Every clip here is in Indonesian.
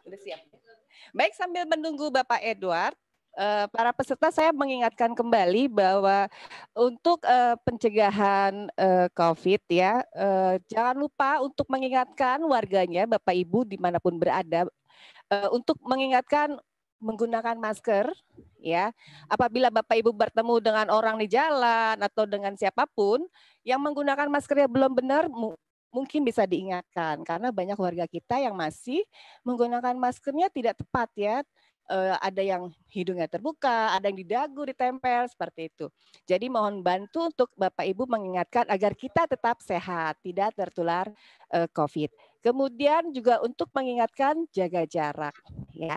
Udah siap. Baik, sambil menunggu Bapak Edward, para peserta saya mengingatkan kembali bahwa untuk pencegahan COVID ya, jangan lupa untuk mengingatkan warganya, Bapak Ibu dimanapun berada, untuk mengingatkan menggunakan masker ya. Apabila Bapak Ibu bertemu dengan orang di jalan atau dengan siapapun yang menggunakan maskernya belum benar, mungkin bisa diingatkan karena banyak warga kita yang masih menggunakan maskernya tidak tepat ya. Ada yang hidungnya terbuka, ada yang di dagu ditempel seperti itu. Jadi mohon bantu untuk Bapak Ibu mengingatkan agar kita tetap sehat, tidak tertular COVID. Kemudian juga untuk mengingatkan jaga jarak ya.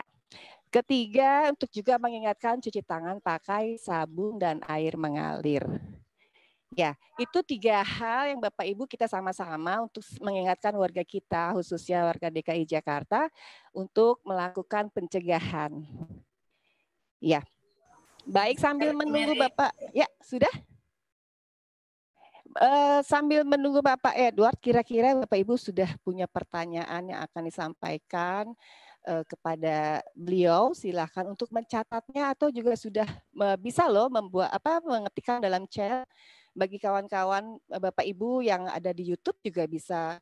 Ketiga, untuk juga mengingatkan cuci tangan pakai sabun dan air mengalir. Ya, itu 3 hal yang Bapak Ibu kita sama-sama untuk mengingatkan warga kita, khususnya warga DKI Jakarta, untuk melakukan pencegahan. Ya, baik sambil menunggu Bapak, ya sudah? Sambil menunggu Bapak Edward, kira-kira Bapak Ibu sudah punya pertanyaan yang akan disampaikan kepada beliau, silakan untuk mencatatnya atau juga sudah bisa loh mengetikkan dalam chat. Bagi kawan-kawan Bapak Ibu yang ada di YouTube juga bisa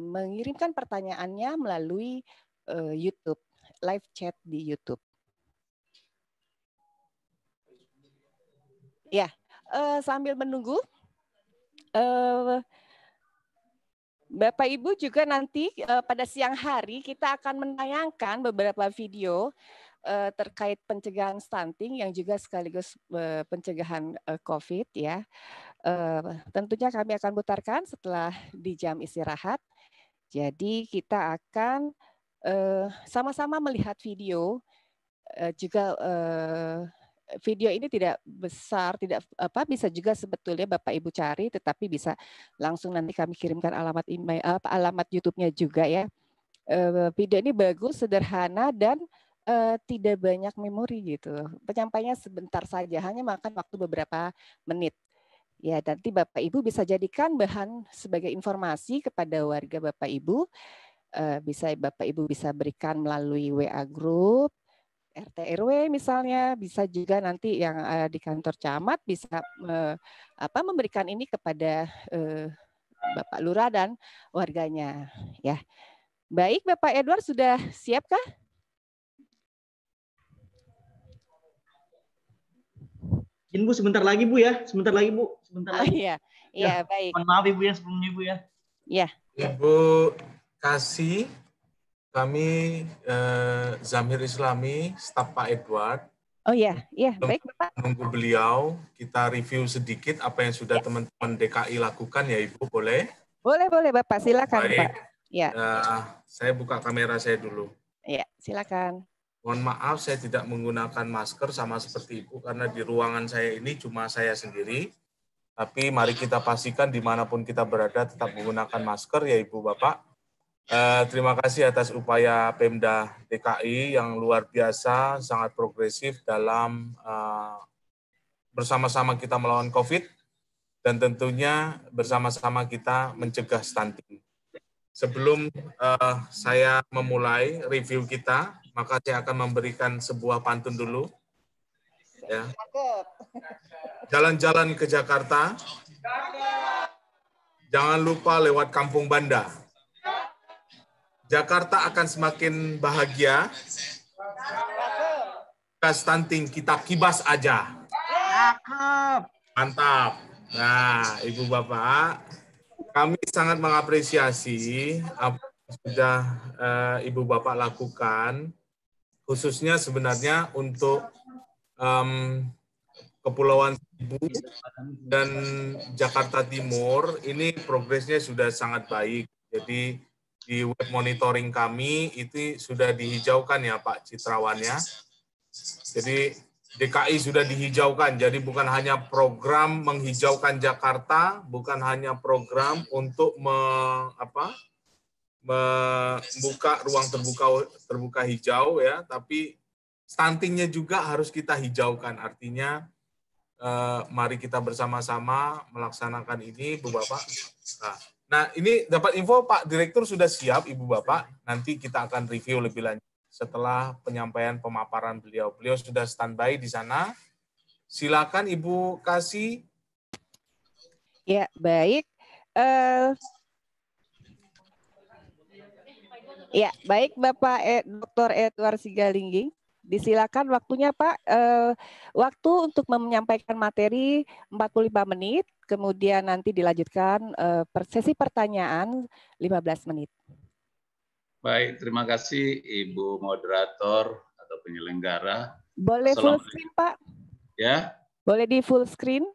mengirimkan pertanyaannya melalui YouTube, live chat di YouTube. Ya, sambil menunggu, Bapak Ibu juga nanti pada siang hari kita akan menayangkan beberapa video terkait pencegahan stunting yang juga sekaligus pencegahan COVID ya. Tentunya kami akan putarkan setelah di jam istirahat. Jadi kita akan sama-sama melihat video juga. Video ini tidak besar, tidak bisa juga sebetulnya Bapak Ibu cari, tetapi bisa langsung nanti kami kirimkan alamat email, alamat YouTube-nya juga ya. Video ini bagus, sederhana dan tidak banyak memori gitu. Penyampaiannya sebentar saja, hanya makan waktu beberapa menit. Ya, nanti Bapak Ibu bisa jadikan bahan sebagai informasi kepada warga Bapak Ibu. Bisa Bapak Ibu bisa berikan melalui WA group, RT RW misalnya, bisa juga nanti yang di kantor camat bisa memberikan ini kepada Bapak Lurah dan warganya ya. Baik, Bapak Edward sudah siapkah? Bu, sebentar lagi Bu ya, sebentar lagi Bu, sebentar lagi. Iya, iya baik. Mohon maaf Ibu ya sebelumnya Bu ya. Ya. Ibu kasih kami Zamir Islami, staf Pak Edward. Oh iya, iya baik Bapak. Menunggu beliau, kita review sedikit apa yang sudah teman-teman DKI lakukan ya Ibu, boleh? Boleh, boleh Bapak, silakan Baik. Pak. Ya. Saya buka kamera saya dulu. Iya, silakan. Mohon maaf saya tidak menggunakan masker sama seperti Ibu karena di ruangan saya ini cuma saya sendiri. Tapi mari kita pastikan dimanapun kita berada tetap menggunakan masker ya Ibu Bapak. Terima kasih atas upaya Pemda DKI yang luar biasa, sangat progresif dalam bersama-sama kita melawan COVID dan tentunya bersama-sama kita mencegah stunting. Sebelum saya memulai review kita, maka saya akan memberikan sebuah pantun dulu. Ya. Jalan-jalan ke Jakarta, jangan lupa lewat Kampung Banda. Jakarta akan semakin bahagia. Stunting kita kibas aja. Mantap. Nah, Ibu Bapak, kami sangat mengapresiasi apa yang sudah Ibu Bapak lakukan, khususnya sebenarnya untuk Kepulauan Seribu dan Jakarta Timur, ini progresnya sudah sangat baik. Jadi di web monitoring kami itu sudah dihijaukan ya Pak Citrawannya. Jadi DKI sudah dihijaukan, jadi bukan hanya program menghijaukan Jakarta, bukan hanya program untuk membuka ruang terbuka hijau ya, tapi stuntingnya juga harus kita hijaukan. Artinya mari kita bersama-sama melaksanakan ini, Bu Bapak. Nah, ini dapat info Pak Direktur sudah siap, Ibu Bapak. Nanti kita akan review lebih lanjut setelah penyampaian pemaparan beliau. Beliau sudah standby di sana. Silakan Ibu Kasih. Ya, baik. Ya, baik Bapak Dr. Edward Sigalingging. Disilakan waktunya Pak. Waktu untuk menyampaikan materi 45 menit, kemudian nanti dilanjutkan sesi pertanyaan 15 menit. Baik, terima kasih Ibu Moderator atau penyelenggara. Boleh full screen Pak? Ya. Boleh di full screen?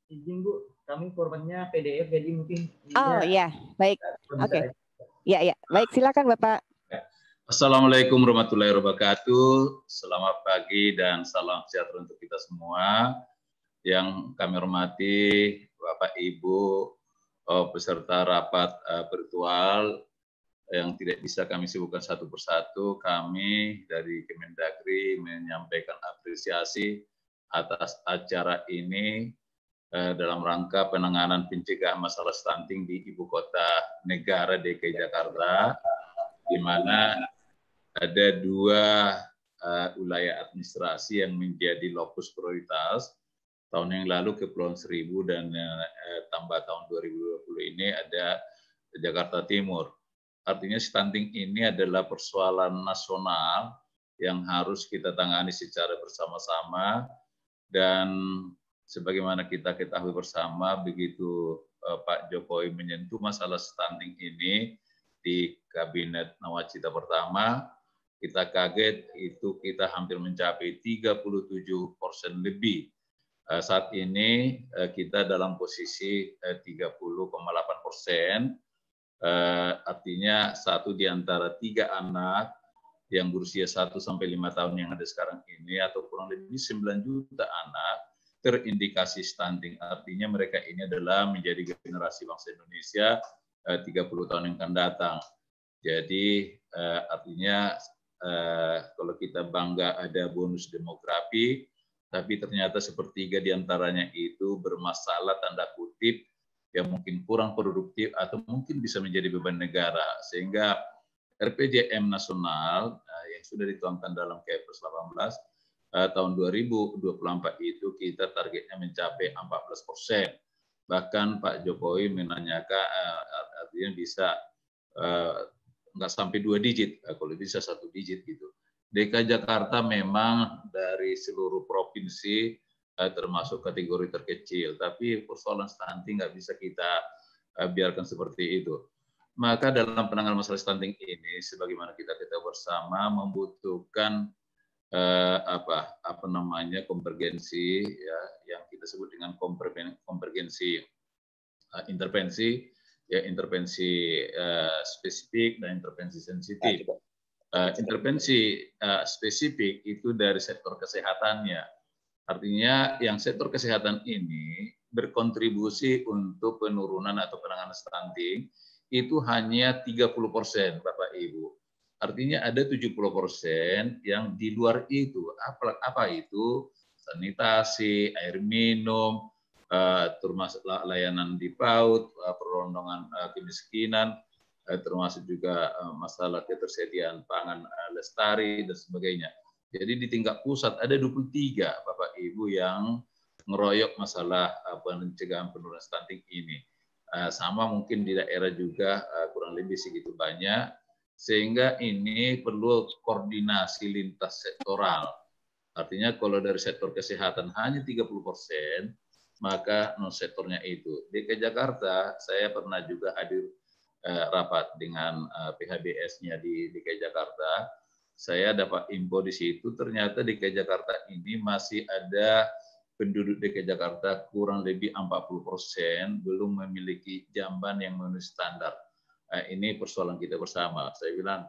Izin Bu, kami formatnya PDF jadi mungkin. Oh ya, baik. Oke. Ya, ya. Baik, silakan Bapak. Assalamualaikum warahmatullahi wabarakatuh. Selamat pagi dan salam sejahtera untuk kita semua. Yang kami hormati Bapak Ibu peserta rapat virtual yang tidak bisa kami sebutkan satu persatu, kami dari Kemendagri menyampaikan apresiasi atas acara ini dalam rangka penanganan pencegahan masalah stunting di Ibu Kota Negara DKI Jakarta, di mana ada 2 wilayah administrasi yang menjadi lokus prioritas. Tahun yang lalu Kepulauan Seribu dan tambah tahun 2020 ini ada Jakarta Timur. Artinya stunting ini adalah persoalan nasional yang harus kita tangani secara bersama-sama, dan sebagaimana kita ketahui bersama, begitu Pak Jokowi menyentuh masalah stunting ini di Kabinet Nawacita pertama, kita kaget itu kita hampir mencapai 37% lebih. Saat ini kita dalam posisi 30,8%. Artinya 1 di antara 3 anak yang berusia 1 sampai 5 tahun yang ada sekarang ini, atau kurang lebih 9 juta anak terindikasi stunting. Artinya mereka ini adalah menjadi generasi bangsa Indonesia 30 tahun yang akan datang. Jadi artinya kalau kita bangga ada bonus demografi, tapi ternyata sepertiga di antaranya itu bermasalah tanda kutip, yang mungkin kurang produktif atau mungkin bisa menjadi beban negara, sehingga RPJM nasional yang sudah dituangkan dalam Kepres 18 tahun 2024 itu kita targetnya mencapai 14%. Bahkan Pak Jokowi menanyakan artinya bisa nggak sampai 2 digit, kalau bisa 1 digit gitu. DKI Jakarta memang dari seluruh provinsi termasuk kategori terkecil, tapi persoalan stunting nggak bisa kita biarkan seperti itu. Maka dalam penanganan masalah stunting ini, sebagaimana kita bersama membutuhkan konvergensi, ya, yang kita sebut dengan konvergensi intervensi, ya, intervensi spesifik dan intervensi sensitif. Intervensi spesifik itu dari sektor kesehatannya. Artinya yang sektor kesehatan ini berkontribusi untuk penurunan atau penanganan stunting itu hanya 30%, Bapak Ibu. Artinya ada 70% yang di luar itu. Apa itu? Sanitasi, air minum, termasuk layanan di PAUD, perlindungan kemiskinan, termasuk juga masalah ketersediaan pangan lestari dan sebagainya. Jadi di tingkat pusat ada 23 Bapak Ibu yang ngeroyok masalah pencegahan penurunan stunting ini. Sama mungkin di daerah juga kurang lebih segitu banyak, sehingga ini perlu koordinasi lintas sektoral. Artinya kalau dari sektor kesehatan hanya 30%, maka non sektornya itu. DKI Jakarta, saya pernah juga hadir rapat dengan PHBS-nya di DKI Jakarta. Saya dapat info di situ, ternyata DKI Jakarta ini masih ada penduduk DKI Jakarta kurang lebih 40% belum memiliki jamban yang memenuhi standar. Ini persoalan kita bersama. Saya bilang,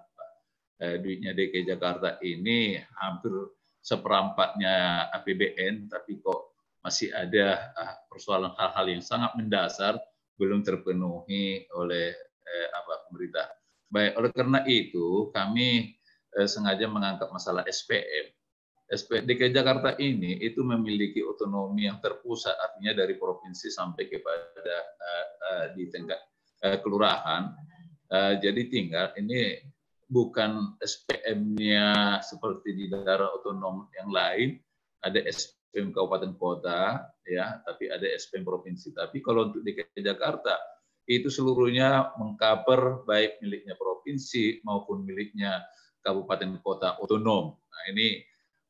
duitnya DKI Jakarta ini hampir seperempatnya APBN, tapi kok masih ada persoalan hal-hal yang sangat mendasar belum terpenuhi oleh pemerintah. Baik, oleh karena itu kami sengaja mengangkat masalah SPM. DKI Jakarta ini itu memiliki otonomi yang terpusat, artinya dari provinsi sampai kepada di tingkat kelurahan. Jadi tinggal ini bukan SPM-nya seperti di daerah otonom yang lain, ada SPM kabupaten kota, ya, tapi ada SPM provinsi. Tapi kalau untuk DKI Jakarta itu seluruhnya mengcover baik miliknya provinsi maupun miliknya kabupaten kota otonom. Nah ini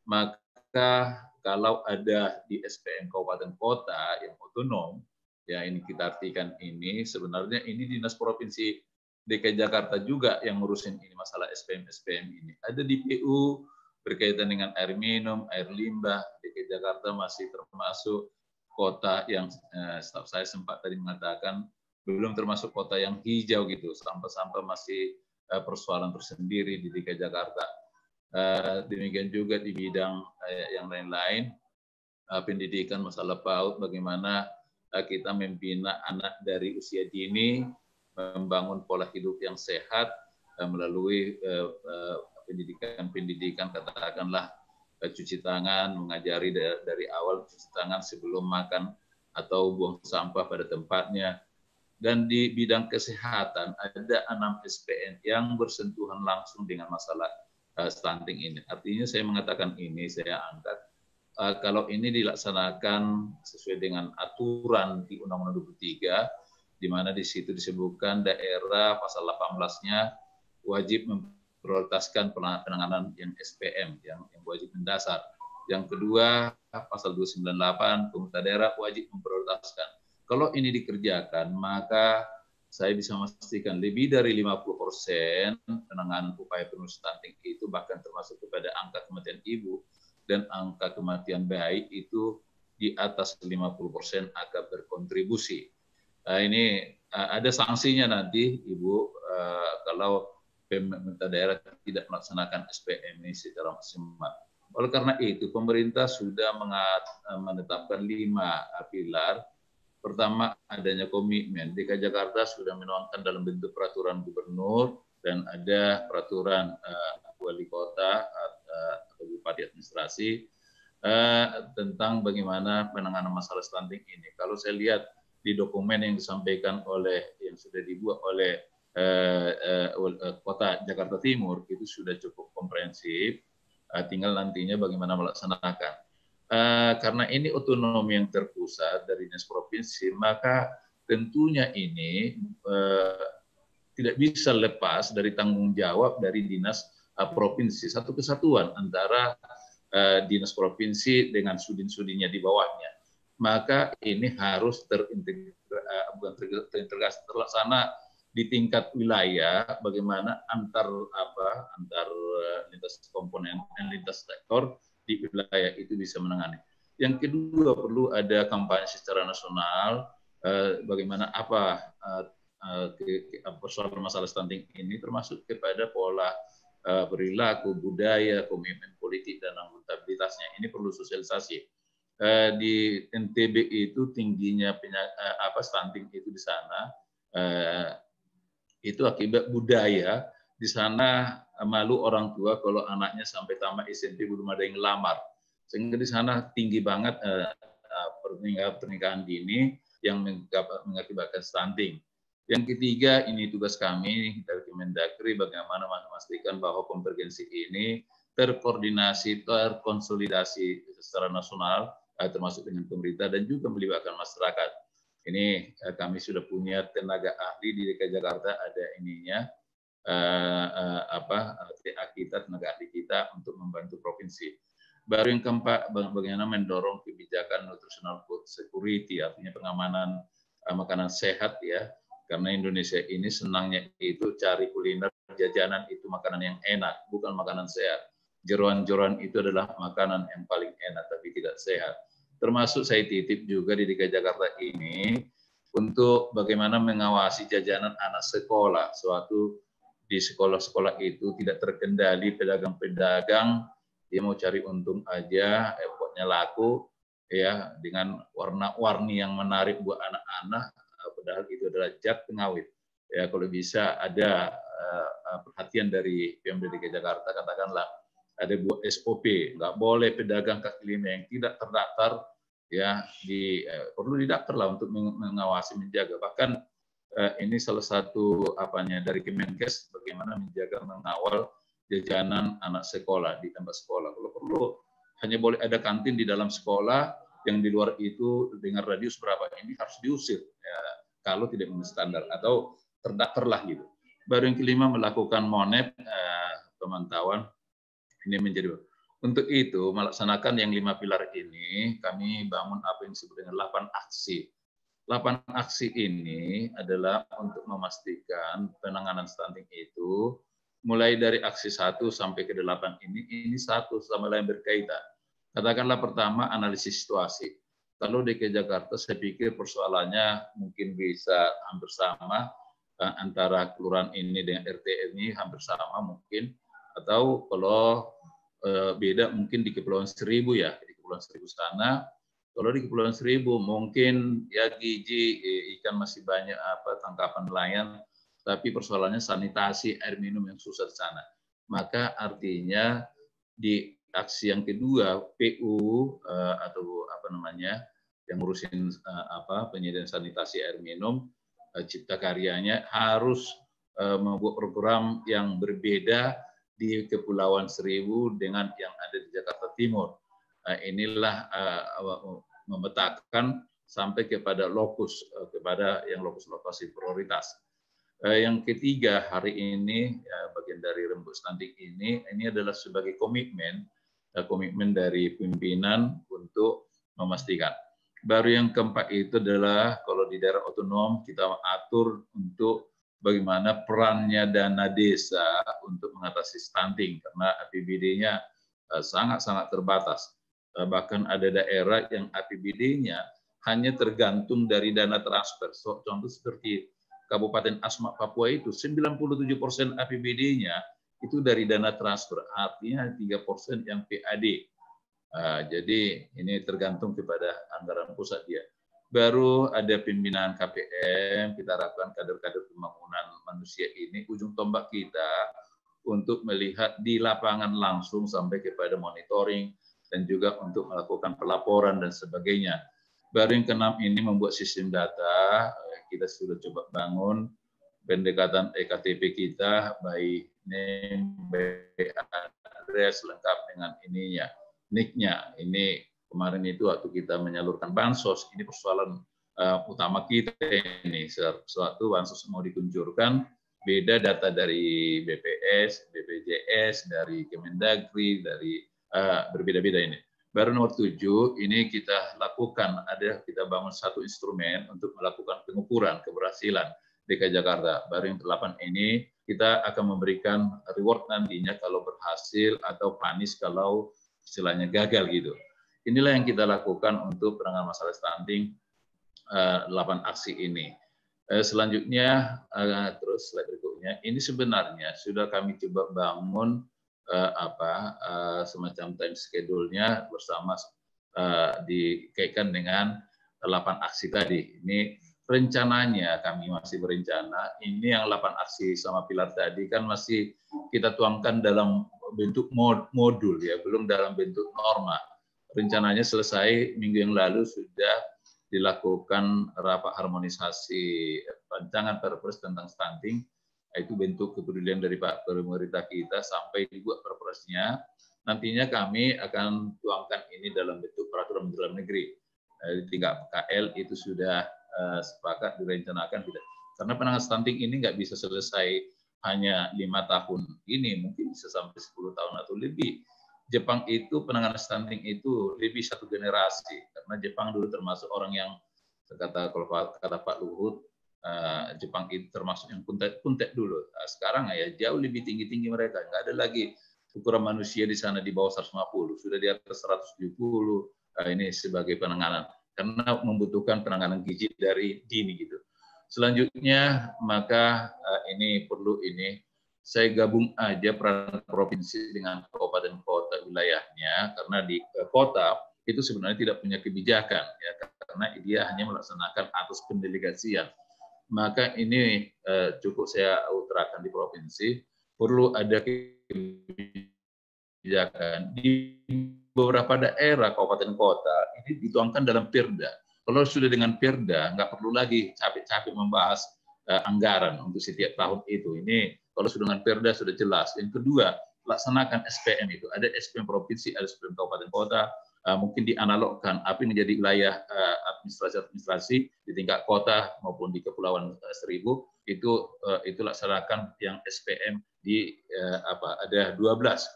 maka kalau ada di SPM kabupaten kota yang otonom, ya ini kita artikan ini sebenarnya ini dinas provinsi DKI Jakarta juga yang ngurusin ini masalah SPM ini. Ada di PU berkaitan dengan air minum, air limbah. DKI Jakarta masih termasuk kota yang saya sempat tadi mengatakan belum termasuk kota yang hijau gitu. Sampah-sampah masih persoalan tersendiri di DKI Jakarta. Demikian juga di bidang yang lain-lain, pendidikan, masalah PAUD, bagaimana kita membina anak dari usia dini, membangun pola hidup yang sehat melalui pendidikan katakanlah cuci tangan, mengajari dari awal cuci tangan sebelum makan atau buang sampah pada tempatnya. Dan di bidang kesehatan ada 6 SPN yang bersentuhan langsung dengan masalah stunting ini. Artinya saya mengatakan ini, saya angkat kalau ini dilaksanakan sesuai dengan aturan di Undang-Undang 23, di mana di situ disebutkan daerah pasal 18-nya wajib memprioritaskan penanganan yang SPM, yang wajib mendasar. Yang kedua, pasal 298, pemerintah daerah wajib memprioritaskan. Kalau ini dikerjakan, maka saya bisa memastikan lebih dari 50% penanganan upaya penurunan stunting itu bahkan termasuk kepada angka kematian ibu dan angka kematian bayi itu di atas 50% akan berkontribusi. Ini ada sanksinya nanti, Ibu, kalau pemerintah daerah tidak melaksanakan SPM ini secara maksimal. Oleh karena itu, pemerintah sudah menetapkan 5 pilar. Pertama, adanya komitmen. DKI Jakarta sudah menuangkan dalam bentuk peraturan gubernur dan ada peraturan wali kota atau bupati administrasi tentang bagaimana penanganan masalah stunting ini. Kalau saya lihat di dokumen yang disampaikan yang sudah dibuat oleh Kota Jakarta Timur itu sudah cukup komprehensif. Tinggal nantinya bagaimana melaksanakan. Karena ini otonomi yang terpusat dari dinas provinsi, maka tentunya ini tidak bisa lepas dari tanggung jawab dari dinas provinsi. Satu kesatuan antara dinas provinsi dengan sudin-sudinnya di bawahnya. Maka ini harus terintegrasi terlaksana di tingkat wilayah, bagaimana antar lintas komponen dan lintas sektor di wilayah itu bisa menangani. Yang kedua, perlu ada kampanye secara nasional bagaimana persoalan masalah stunting ini termasuk kepada pola perilaku, budaya, komitmen politik dan akuntabilitasnya. Ini perlu sosialisasi. Di NTB itu tingginya stunting itu di sana itu akibat budaya. Di sana malu orang tua kalau anaknya sampai tamat SMP belum ada yang lamar, sehingga di sana tinggi banget pernikahan dini yang mengakibatkan stunting. Yang ketiga, ini tugas kami dari Kemendagri bagaimana memastikan bahwa konvergensi ini terkoordinasi, terkonsolidasi secara nasional, termasuk dengan pemerintah dan juga melibatkan masyarakat. Ini kami sudah punya tenaga ahli di DKI Jakarta, ada ininya TA kita, tenaga ahli kita untuk membantu provinsi. Baru yang keempat, bagaimana mendorong kebijakan nutritional food security, artinya pengamanan makanan sehat ya. Karena Indonesia ini senangnya itu cari kuliner jajanan itu makanan yang enak, bukan makanan sehat. Jeroan-jeroan itu adalah makanan yang paling enak tapi tidak sehat. Termasuk saya titip juga di DKI Jakarta ini untuk bagaimana mengawasi jajanan anak sekolah. Suatu di sekolah-sekolah itu tidak terkendali pedagang-pedagang, dia mau cari untung aja, pokoknya laku ya dengan warna-warni yang menarik buat anak-anak, padahal itu adalah zat pengawet. Ya kalau bisa ada perhatian dari PMD DKI Jakarta, katakanlah ada buat SOP, nggak boleh pedagang kaki lima yang tidak terdaftar ya perlu didaftar lah untuk mengawasi, menjaga. Bahkan ini salah satu dari Kemenkes bagaimana menjaga, mengawal jajanan anak sekolah di tempat sekolah. Kalau perlu hanya boleh ada kantin di dalam sekolah, yang di luar itu dengan radius berapa ini harus diusir ya, kalau tidak memenuhi standar atau terdaftarlah gitu. Baru yang kelima melakukan monep pemantauan. Ini menjadi untuk itu melaksanakan yang 5 pilar ini kami bangun apa yang disebut dengan 8 aksi. 8 aksi ini adalah untuk memastikan penanganan stunting itu mulai dari aksi 1 sampai ke 8 ini satu sama lain berkaitan. Katakanlah pertama analisis situasi. Kalau DKI Jakarta saya pikir persoalannya mungkin bisa hampir sama antara kelurahan ini dengan RT ini hampir sama mungkin, atau kalau beda mungkin di Kepulauan Seribu ya, di Kepulauan Seribu sana. Kalau di Kepulauan Seribu mungkin ya gizi ikan masih banyak tangkapan nelayan, tapi persoalannya sanitasi air minum yang susah di sana. Maka artinya di aksi yang kedua PU atau yang ngurusin penyediaan sanitasi air minum cipta karyanya harus membuat program yang berbeda di Kepulauan Seribu dengan yang ada di Jakarta Timur. Inilah memetakan sampai kepada lokus, kepada yang lokus lokasi prioritas. Yang ketiga hari ini bagian dari rembuk stunting ini adalah sebagai komitmen dari pimpinan untuk memastikan. Baru yang keempat itu adalah kalau di daerah otonom kita atur untuk bagaimana perannya dana desa untuk mengatasi stunting karena APBD-nya sangat-sangat terbatas. Bahkan ada daerah yang APBD-nya hanya tergantung dari dana transfer. Contoh seperti Kabupaten Asmat Papua itu 97% APBD-nya itu dari dana transfer, artinya 3% yang PAD. Jadi ini tergantung kepada anggaran pusat dia. Baru ada pembinaan KPM, kita harapkan kader-kader pembangunan manusia ini ujung tombak kita untuk melihat di lapangan langsung sampai kepada monitoring dan juga untuk melakukan pelaporan dan sebagainya. Baru yang keenam ini membuat sistem data, kita sudah coba bangun pendekatan EKTP kita, by name, by address, lengkap dengan ininya, NIK-nya. Ini kemarin itu waktu kita menyalurkan bansos, ini persoalan utama kita ini. Suatu bansos mau dikuncurkan, beda data dari BPS, BPJS, dari Kemendagri, dari berbeda-beda ini. Baru nomor 7, ini kita lakukan, kita bangun satu instrumen untuk melakukan pengukuran keberhasilan DKI Jakarta. Baru yang ke-8 ini, kita akan memberikan reward nantinya kalau berhasil atau panis kalau istilahnya gagal gitu. Inilah yang kita lakukan untuk penanganan masalah stunting 8 aksi ini. Selanjutnya, terus slide berikutnya, ini sebenarnya sudah kami coba bangun semacam time schedule-nya bersama dikaitkan dengan 8 aksi tadi. Ini rencananya kami masih berencana, ini yang 8 aksi sama pilar tadi kan masih kita tuangkan dalam bentuk modul ya, belum dalam bentuk norma. Rencananya selesai minggu yang lalu sudah dilakukan rapat harmonisasi rancangan perpres tentang stunting, itu bentuk kepedulian dari Pak pemerintah kita sampai dibuat perpresnya. Nantinya kami akan tuangkan ini dalam bentuk peraturan Menteri Dalam Negeri. Di tingkat PKL itu sudah sepakat direncanakan tidak. Karena penanganan stunting ini nggak bisa selesai hanya 5 tahun ini, mungkin bisa sampai 10 tahun atau lebih. Jepang itu penanganan stunting itu lebih satu generasi, karena Jepang dulu termasuk orang yang kalau kata Pak Luhut, Jepang itu termasuk yang kuntet dulu. Sekarang ya jauh lebih tinggi mereka, nggak ada lagi ukuran manusia di sana di bawah 150, sudah di atas 170. Ini sebagai penanganan, karena membutuhkan penanganan gizi dari dini gitu. Selanjutnya maka ini perlu saya gabung aja peran provinsi dengan kabupaten kota wilayahnya, karena di kota itu sebenarnya tidak punya kebijakan ya, karena dia hanya melaksanakan atas pendelegasian. Maka ini cukup saya utarakan di provinsi, perlu ada kebijakan kebijakan di beberapa daerah kabupaten kota ini dituangkan dalam Perda. Kalau sudah dengan Perda, nggak perlu lagi capek-capek membahas anggaran untuk setiap tahun itu. Ini kalau sudah dengan Perda sudah jelas. Yang kedua, laksanakan SPM itu. Ada SPM provinsi, ada SPM kabupaten kota. Mungkin dianalogkan apa yang menjadi wilayah administrasi di tingkat kota maupun di Kepulauan Seribu itu laksanakan yang SPM di ada 12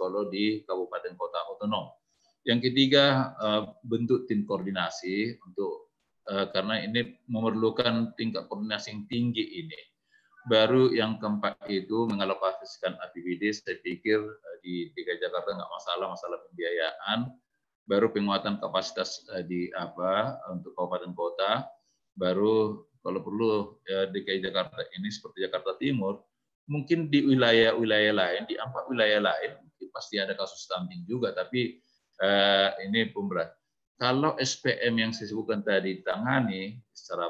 kalau di kabupaten kota otonom. Yang ketiga, bentuk tim koordinasi untuk karena ini memerlukan tingkat koordinasi yang tinggi ini. Baru yang keempat itu mengalokasikan APBD, saya pikir di DKI Jakarta nggak masalah pembiayaan. Baru penguatan kapasitas untuk kabupaten kota. Baru kalau perlu DKI Jakarta ini seperti Jakarta Timur, mungkin di wilayah-wilayah lain, di 4 wilayah lain pasti ada kasus stunting juga, tapi ini pemberat. Kalau SPM yang saya sebutkan tadi ditangani secara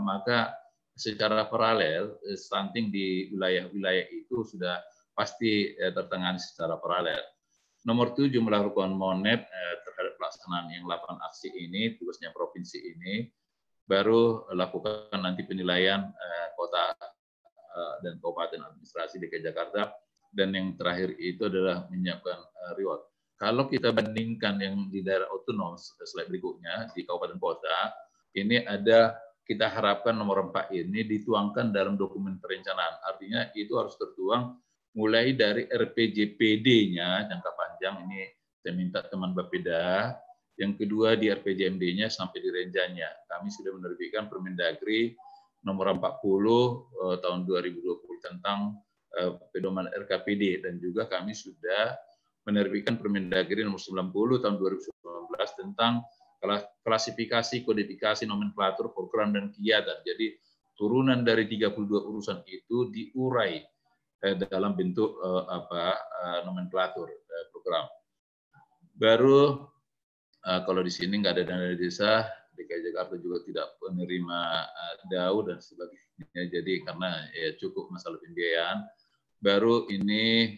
maka secara paralel stunting di wilayah-wilayah itu sudah pasti tertangani secara paralel. Nomor 7 melakukan monep terhadap pelaksanaan yang 8 aksi ini, tugasnya provinsi ini, baru lakukan nanti penilaian kota dan kabupaten administrasi DKI Jakarta, dan yang terakhir itu adalah menyiapkan reward. Kalau kita bandingkan yang di daerah otonom, slide berikutnya, di kabupaten kota, ini ada, kita harapkan nomor 4 ini dituangkan dalam dokumen perencanaan. Artinya itu harus tertuang mulai dari RPJPD-nya jangka panjang, ini saya minta teman Bapeda. Yang kedua di RPJMD-nya sampai di renjanya. Kami sudah menerbitkan Permendagri nomor 40 tahun 2020 tentang pedoman RKPD, dan juga kami sudah menerbitkan Permendagri nomor 90 tahun 2019 tentang klasifikasi, kodifikasi, nomenklatur, program dan kegiatan. Jadi turunan dari 32 urusan itu diurai dalam bentuk nomenklatur program. Baru kalau di sini nggak ada dana desa, DKI Jakarta juga tidak menerima DAU dan sebagainya. Jadi karena ya cukup masalah pembiayaan. Baru ini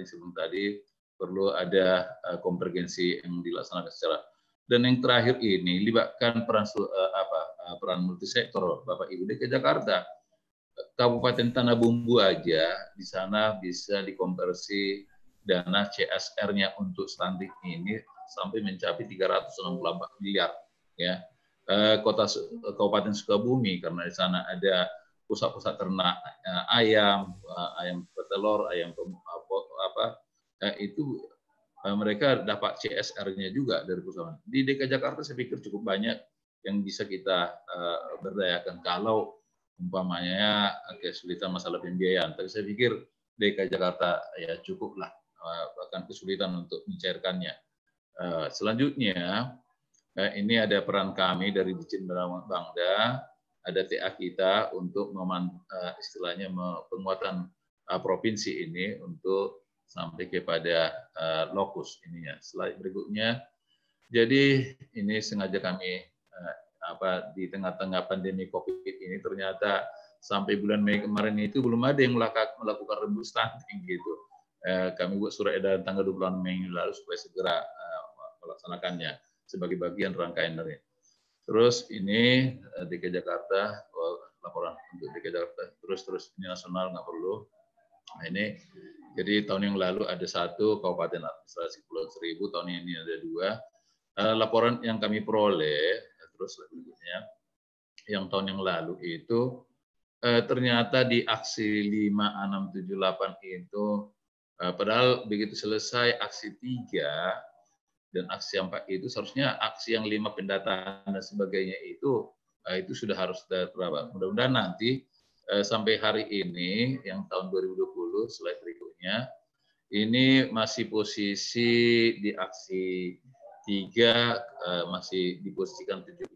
sebelum tadi perlu ada konvergensi yang dilaksanakan secara. Dan yang terakhir ini libatkan peran multisektor, Bapak Ibu DKI Jakarta. Kabupaten Tanah Bumbu aja di sana bisa dikonversi dana CSR-nya untuk stunting ini sampai mencapai 364 miliar, ya. Kabupaten Sukabumi karena di sana ada pusat-pusat ternak ayam petelur, ayam itu mereka dapat CSR-nya juga dari perusahaan. Di DKI Jakarta saya pikir cukup banyak yang bisa kita berdayakan kalau umpamanya kesulitan masalah pembiayaan. Tapi saya pikir DKI Jakarta ya cukuplah, bahkan kesulitan untuk mencairkannya. Selanjutnya, ini ada peran kami dari Ditjen Bangda, ada TA kita untuk istilahnya penguatan provinsi ini untuk sampai kepada lokus ininya. Slide berikutnya. Jadi ini sengaja kami di tengah-tengah pandemi COVID ini ternyata sampai bulan Mei kemarin itu belum ada yang melakukan rebus stunting gitu. Kami buat surat edaran tanggal 26 Mei lalu supaya segera melaksanakannya sebagai bagian rangkaian dari. Terus ini DKI Jakarta, laporan untuk DKI Jakarta, terus ini nasional nggak perlu. Nah, ini jadi tahun yang lalu ada 1 kabupaten administrasi Kepulauan Seribu, tahun ini ada 2. Laporan yang kami peroleh terus berikutnya, yang tahun yang lalu itu ternyata di aksi 5678 itu padahal begitu selesai aksi 3 dan aksi 4 itu seharusnya aksi yang 5 pendataan dan sebagainya itu sudah harus terdapat. Mudah-mudahan nanti sampai hari ini yang tahun 2020 slide berikutnya ini masih posisi di aksi 3 masih diposisikan 75%,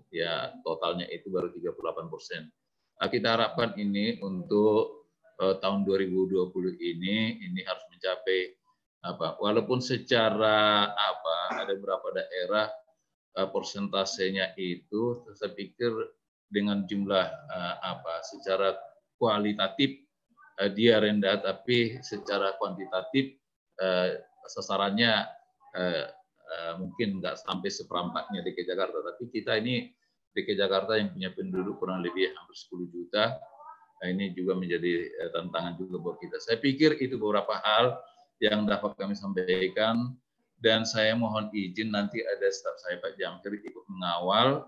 ya totalnya itu baru 38%. Kita harapkan ini untuk tahun 2020 ini harus mencapai walaupun secara ada beberapa daerah persentasenya itu, saya pikir dengan jumlah secara kualitatif dia rendah, tapi secara kuantitatif sasarannya mungkin nggak sampai seperempatnya DKI Jakarta. Tapi kita ini DKI Jakarta yang punya penduduk kurang lebih hampir 10 juta. Nah, ini juga menjadi tantangan juga buat kita. Saya pikir itu beberapa hal yang dapat kami sampaikan, dan saya mohon izin nanti ada staf saya Pak Jamhir ikut mengawal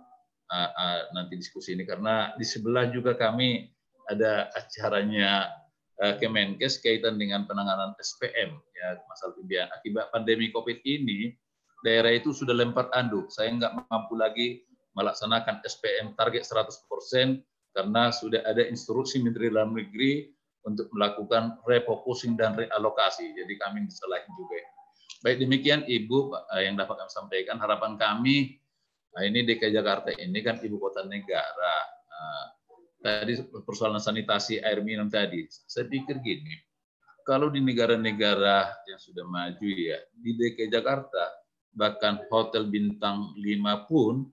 nanti diskusi ini, karena di sebelah juga kami ada acaranya Kemenkes kaitan dengan penanganan SPM, ya, masalah pembiayaan. Akibat pandemi COVID ini, daerah itu sudah lempar anduk. Saya nggak mampu lagi melaksanakan SPM target 100%, karena sudah ada instruksi Menteri Dalam Negeri untuk melakukan refocusing dan realokasi. Jadi kami disalahin juga. Baik, demikian Ibu yang dapat kami sampaikan. Harapan kami, ini DKI Jakarta ini kan ibu kota negara. Tadi persoalan sanitasi air minum tadi, saya pikir gini, kalau di negara-negara yang sudah maju ya, di DKI Jakarta, bahkan hotel bintang 5 pun,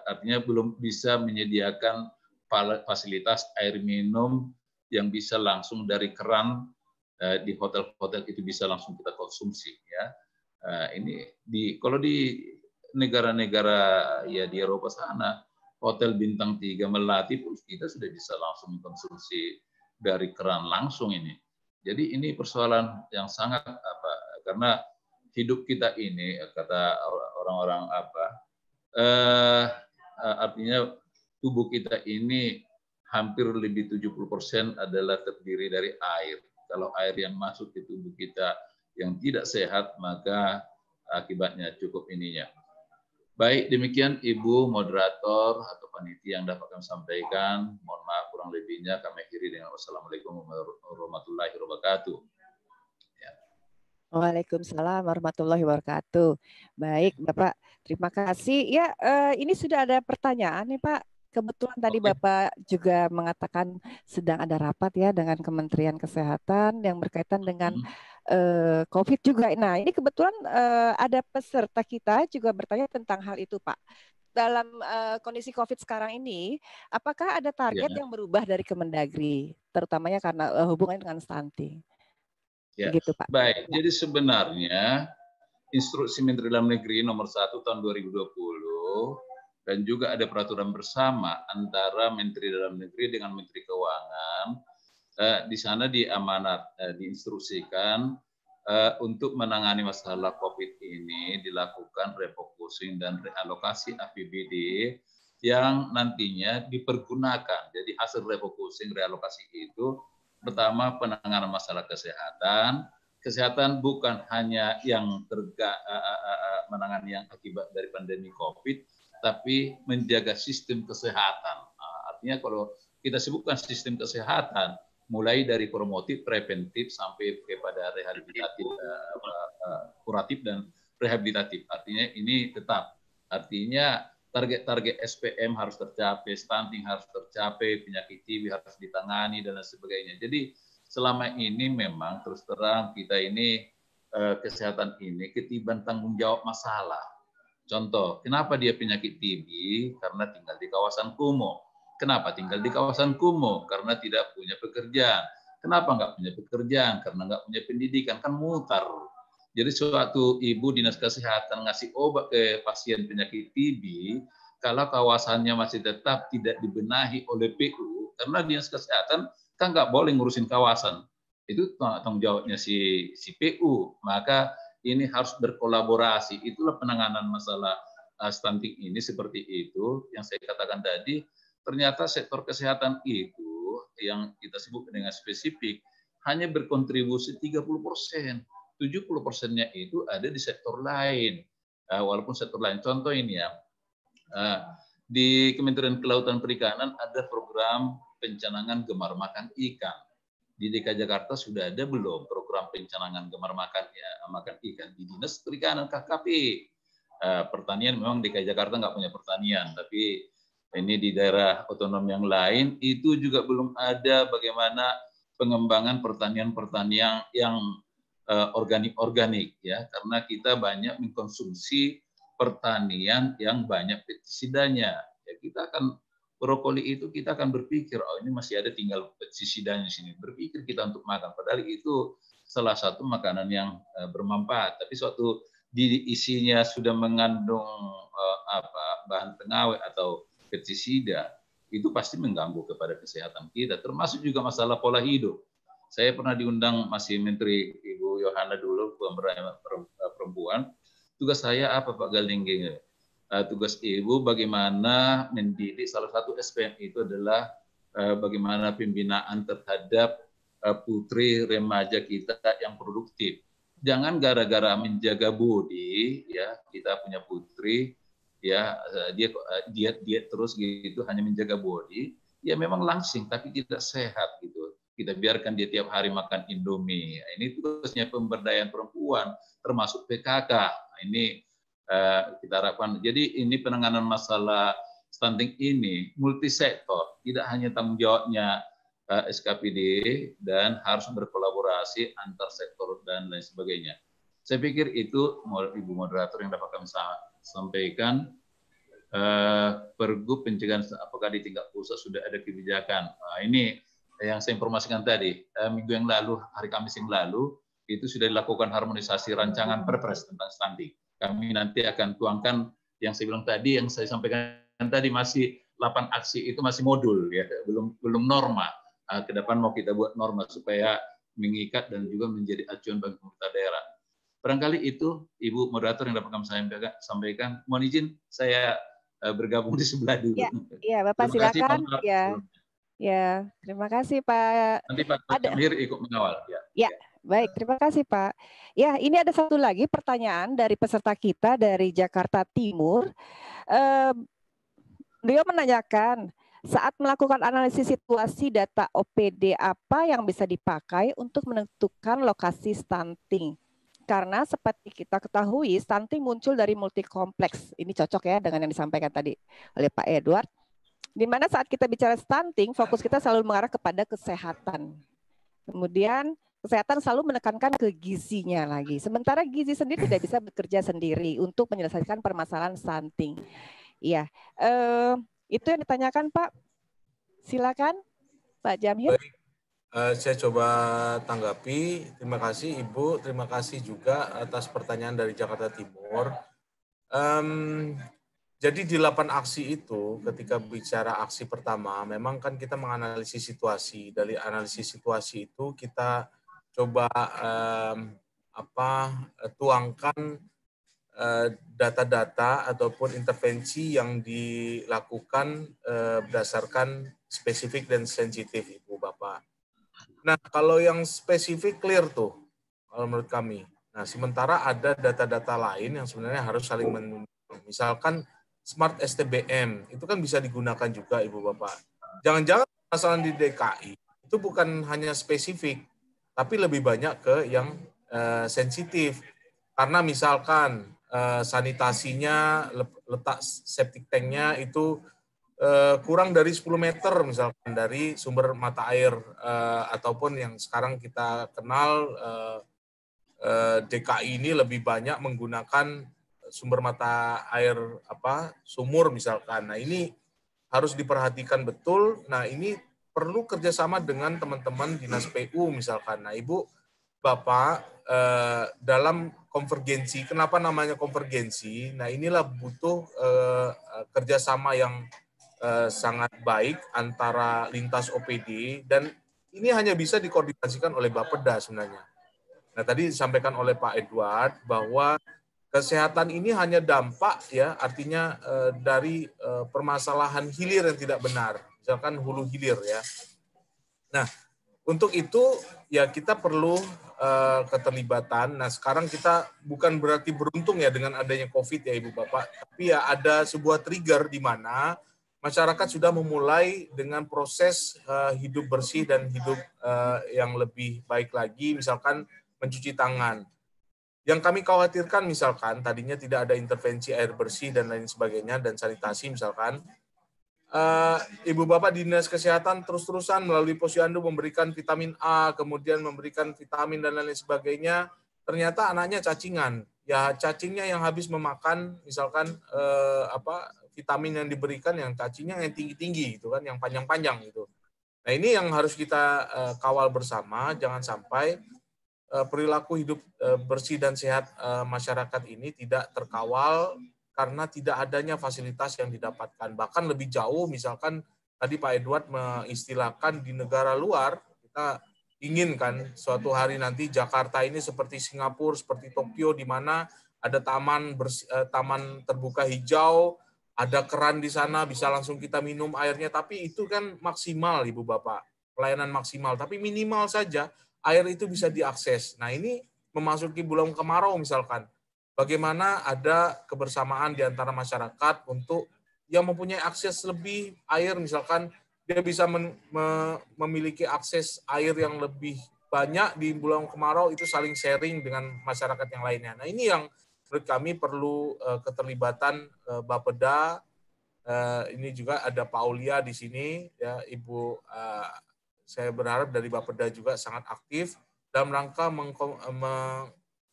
artinya belum bisa menyediakan fasilitas air minum yang bisa langsung dari keran di hotel-hotel itu bisa langsung kita konsumsi, ya. Ini kalau di negara-negara ya di Eropa sana, hotel bintang 3 Melati pun kita sudah bisa langsung konsumsi dari keran langsung ini. Jadi ini persoalan yang sangat karena hidup kita ini, kata orang-orang artinya tubuh kita ini hampir lebih 70% adalah terdiri dari air. Kalau air yang masuk ke tubuh kita yang tidak sehat, maka akibatnya cukup ininya. Baik, demikian Ibu moderator atau panitia yang dapat kami sampaikan. Mohon maaf kurang lebihnya, kami akhiri dengan wassalamualaikum warahmatullahi wabarakatuh. Ya. Waalaikumsalam warahmatullahi wabarakatuh. Baik, Bapak, terima kasih. Ya, ini sudah ada pertanyaan nih, Pak. Kebetulan tadi Bapak juga mengatakan sedang ada rapat ya dengan Kementerian Kesehatan yang berkaitan dengan COVID juga. Nah, ini kebetulan ada peserta kita juga bertanya tentang hal itu, Pak. Dalam kondisi COVID sekarang ini, apakah ada target yang berubah dari Kemendagri, terutamanya karena hubungannya dengan stunting? Ya. Begitu, Pak. Baik, jadi sebenarnya Instruksi Menteri Dalam Negeri nomor 1 tahun 2020 dan juga ada peraturan bersama antara Menteri Dalam Negeri dengan Menteri Keuangan. Di sana diinstruksikan untuk menangani masalah COVID ini dilakukan refocusing dan realokasi APBD yang nantinya dipergunakan. Jadi hasil refocusing realokasi itu pertama penanganan masalah kesehatan. Kesehatan bukan hanya yang menangani yang akibat dari pandemi COVID, tapi menjaga sistem kesehatan. Artinya kalau kita sebutkan sistem kesehatan, mulai dari promotif, preventif, sampai kepada rehabilitatif, kuratif dan rehabilitatif. Artinya ini tetap. Artinya target-target SPM harus tercapai, stunting harus tercapai, penyakit TB harus ditangani, dan lain sebagainya. Jadi selama ini memang terus terang kita ini kesehatan ini ketiban tanggung jawab masalah. Contoh, kenapa dia penyakit TB? Karena tinggal di kawasan kumuh. Kenapa tinggal di kawasan kumuh? Karena tidak punya pekerjaan. Kenapa nggak punya pekerjaan? Karena nggak punya pendidikan, kan mutar. Jadi suatu ibu dinas kesehatan ngasih obat ke pasien penyakit TB, kalau kawasannya masih tetap tidak dibenahi oleh PU, karena dinas kesehatan kan nggak boleh ngurusin kawasan. Itu tanggung jawabnya si PU. Maka ini harus berkolaborasi. Itulah penanganan masalah stunting ini seperti itu. Yang saya katakan tadi, ternyata sektor kesehatan itu yang kita sebut dengan spesifik hanya berkontribusi 30%. 70%-nya itu ada di sektor lain. Walaupun sektor lain. Contoh ini ya, di Kementerian Kelautan Perikanan ada program pencanangan gemar makan ikan. Di DKI Jakarta sudah ada belum program pencanangan gemar makan ikan di Dinas Perikanan KKP? Pertanian memang DKI Jakarta nggak punya pertanian, tapi ini di daerah otonom yang lain itu juga belum ada bagaimana pengembangan pertanian yang organik ya, karena kita banyak mengkonsumsi pertanian yang banyak pestisidanya. Ya, kita akan brokoli itu kita akan berpikir, oh ini masih ada tinggal pestisida di sini. Berpikir kita untuk makan. Padahal itu salah satu makanan yang bermanfaat. Tapi suatu isinya sudah mengandung bahan pengawet atau pestisida, itu pasti mengganggu kepada kesehatan kita. Termasuk juga masalah pola hidup. Saya pernah diundang masih Menteri Ibu Yohana dulu, pemberdayaan perempuan. Tugas saya apa Pak Galingge? Tugas Ibu bagaimana mendidik, salah satu SPM itu adalah bagaimana pembinaan terhadap putri remaja kita yang produktif. Jangan gara-gara menjaga body, ya kita punya putri, ya dia terus gitu hanya menjaga body, ya memang langsing tapi tidak sehat gitu. Kita biarkan dia tiap hari makan Indomie. Ini tugasnya pemberdayaan perempuan, termasuk PKK. Ini kita harapkan. Jadi ini penanganan masalah stunting ini multisektor, tidak hanya tanggung jawabnya SKPD dan harus berkolaborasi antar sektor dan lain sebagainya. Saya pikir itu Ibu Moderator yang dapat kami sampaikan. Pergub pencegahan apakah di tingkat pusat sudah ada kebijakan. Ini yang saya informasikan tadi, minggu yang lalu, hari Kamis yang lalu, itu sudah dilakukan harmonisasi rancangan Perpres tentang stunting. Kami nanti akan tuangkan yang saya bilang tadi, yang saya sampaikan tadi masih 8 aksi itu masih modul, ya, belum norma. Ke depan mau kita buat norma supaya mengikat dan juga menjadi acuan bagi pemerintah daerah. Barangkali itu Ibu Moderator yang dapat kami sampaikan. Mohon izin saya bergabung di sebelah dulu. Ya, Bapak silakan. Ya, terima kasih Pak. Nanti Pak Amir ikut mengawal. Ya, baik, terima kasih Pak. Ya, ini ada satu lagi pertanyaan dari peserta kita dari Jakarta Timur. Beliau menanyakan, saat melakukan analisis situasi data OPD apa yang bisa dipakai untuk menentukan lokasi stunting? Karena seperti kita ketahui, stunting muncul dari multikompleks. Ini cocok ya dengan yang disampaikan tadi oleh Pak Edward. Di mana saat kita bicara stunting, fokus kita selalu mengarah kepada kesehatan. Kemudian kesehatan selalu menekankan ke gizinya lagi. Sementara gizi sendiri tidak bisa bekerja sendiri untuk menyelesaikan permasalahan stunting. Iya, itu yang ditanyakan Pak. Silakan Pak Jamhir. Baik. Saya coba tanggapi. Terima kasih Ibu, terima kasih juga atas pertanyaan dari Jakarta Timur. Jadi di 8 aksi itu, ketika bicara aksi pertama, memang kan kita menganalisis situasi. Dari analisis situasi itu kita coba tuangkan data-data ataupun intervensi yang dilakukan berdasarkan spesifik dan sensitif, Ibu Bapak. Nah, kalau yang spesifik clear tuh, kalau menurut kami. Nah, sementara ada data-data lain yang sebenarnya harus saling mendukung. Misalkan Smart STBM, itu kan bisa digunakan juga, Ibu Bapak. Jangan-jangan masalah di DKI, itu bukan hanya spesifik, tapi lebih banyak ke yang sensitif. Karena misalkan sanitasinya, letak septic tanknya itu kurang dari 10 meter, misalkan dari sumber mata air, ataupun yang sekarang kita kenal DKI ini lebih banyak menggunakan sumber mata air sumur misalkan. Nah, ini harus diperhatikan betul. Nah, ini perlu kerjasama dengan teman-teman dinas PU misalkan. Nah, Ibu Bapak dalam konvergensi, kenapa namanya konvergensi? Nah, inilah butuh kerjasama yang sangat baik antara lintas OPD, dan ini hanya bisa dikoordinasikan oleh Bapeda sebenarnya. Nah, tadi disampaikan oleh Pak Edward bahwa kesehatan ini hanya dampak, ya, artinya dari permasalahan hilir yang tidak benar, misalkan hulu hilir, ya. Nah, untuk itu ya kita perlu keterlibatan. Nah, sekarang kita bukan berarti beruntung ya dengan adanya COVID ya Ibu Bapak, tapi ya ada sebuah trigger di mana masyarakat sudah memulai dengan proses hidup bersih dan hidup yang lebih baik lagi, misalkan mencuci tangan. Yang kami khawatirkan misalkan tadinya tidak ada intervensi air bersih dan lain sebagainya dan sanitasi misalkan, Ibu Bapak di Dinas Kesehatan terus-terusan melalui Posyandu memberikan vitamin A, kemudian memberikan vitamin dan lain sebagainya, ternyata anaknya cacingan. Ya cacingnya yang habis memakan misalkan vitamin yang diberikan yang cacingnya yang tinggi-tinggi gitu kan, yang panjang-panjang gitu. Nah, ini yang harus kita kawal bersama, jangan sampai perilaku hidup bersih dan sehat masyarakat ini tidak terkawal karena tidak adanya fasilitas yang didapatkan. Bahkan lebih jauh, misalkan tadi Pak Edward mengistilahkan di negara luar, kita inginkan suatu hari nanti Jakarta ini seperti Singapura, seperti Tokyo, di mana ada taman terbuka hijau, ada keran di sana, bisa langsung kita minum airnya. Tapi itu kan maksimal, Ibu Bapak, pelayanan maksimal. Tapi minimal saja air itu bisa diakses. Nah, ini memasuki bulan kemarau misalkan. Bagaimana ada kebersamaan di antara masyarakat untuk yang mempunyai akses lebih air, misalkan dia bisa memiliki akses air yang lebih banyak di bulan kemarau, itu saling sharing dengan masyarakat yang lainnya. Nah, ini yang menurut kami perlu keterlibatan Bapeda. Ini juga ada Pak Aulia di sini, ya Ibu. Saya berharap dari Bapeda juga sangat aktif dalam rangka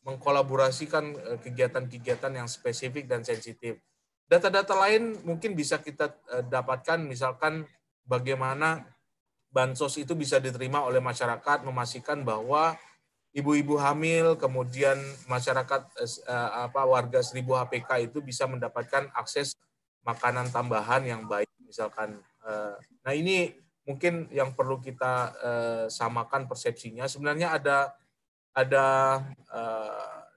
mengkolaborasikan kegiatan-kegiatan yang spesifik dan sensitif. Data-data lain mungkin bisa kita dapatkan, misalkan bagaimana bansos itu bisa diterima oleh masyarakat, memastikan bahwa ibu-ibu hamil, kemudian masyarakat warga 1000 HPK itu bisa mendapatkan akses makanan tambahan yang baik, misalkan. Nah, ini mungkin yang perlu kita samakan persepsinya. Sebenarnya ada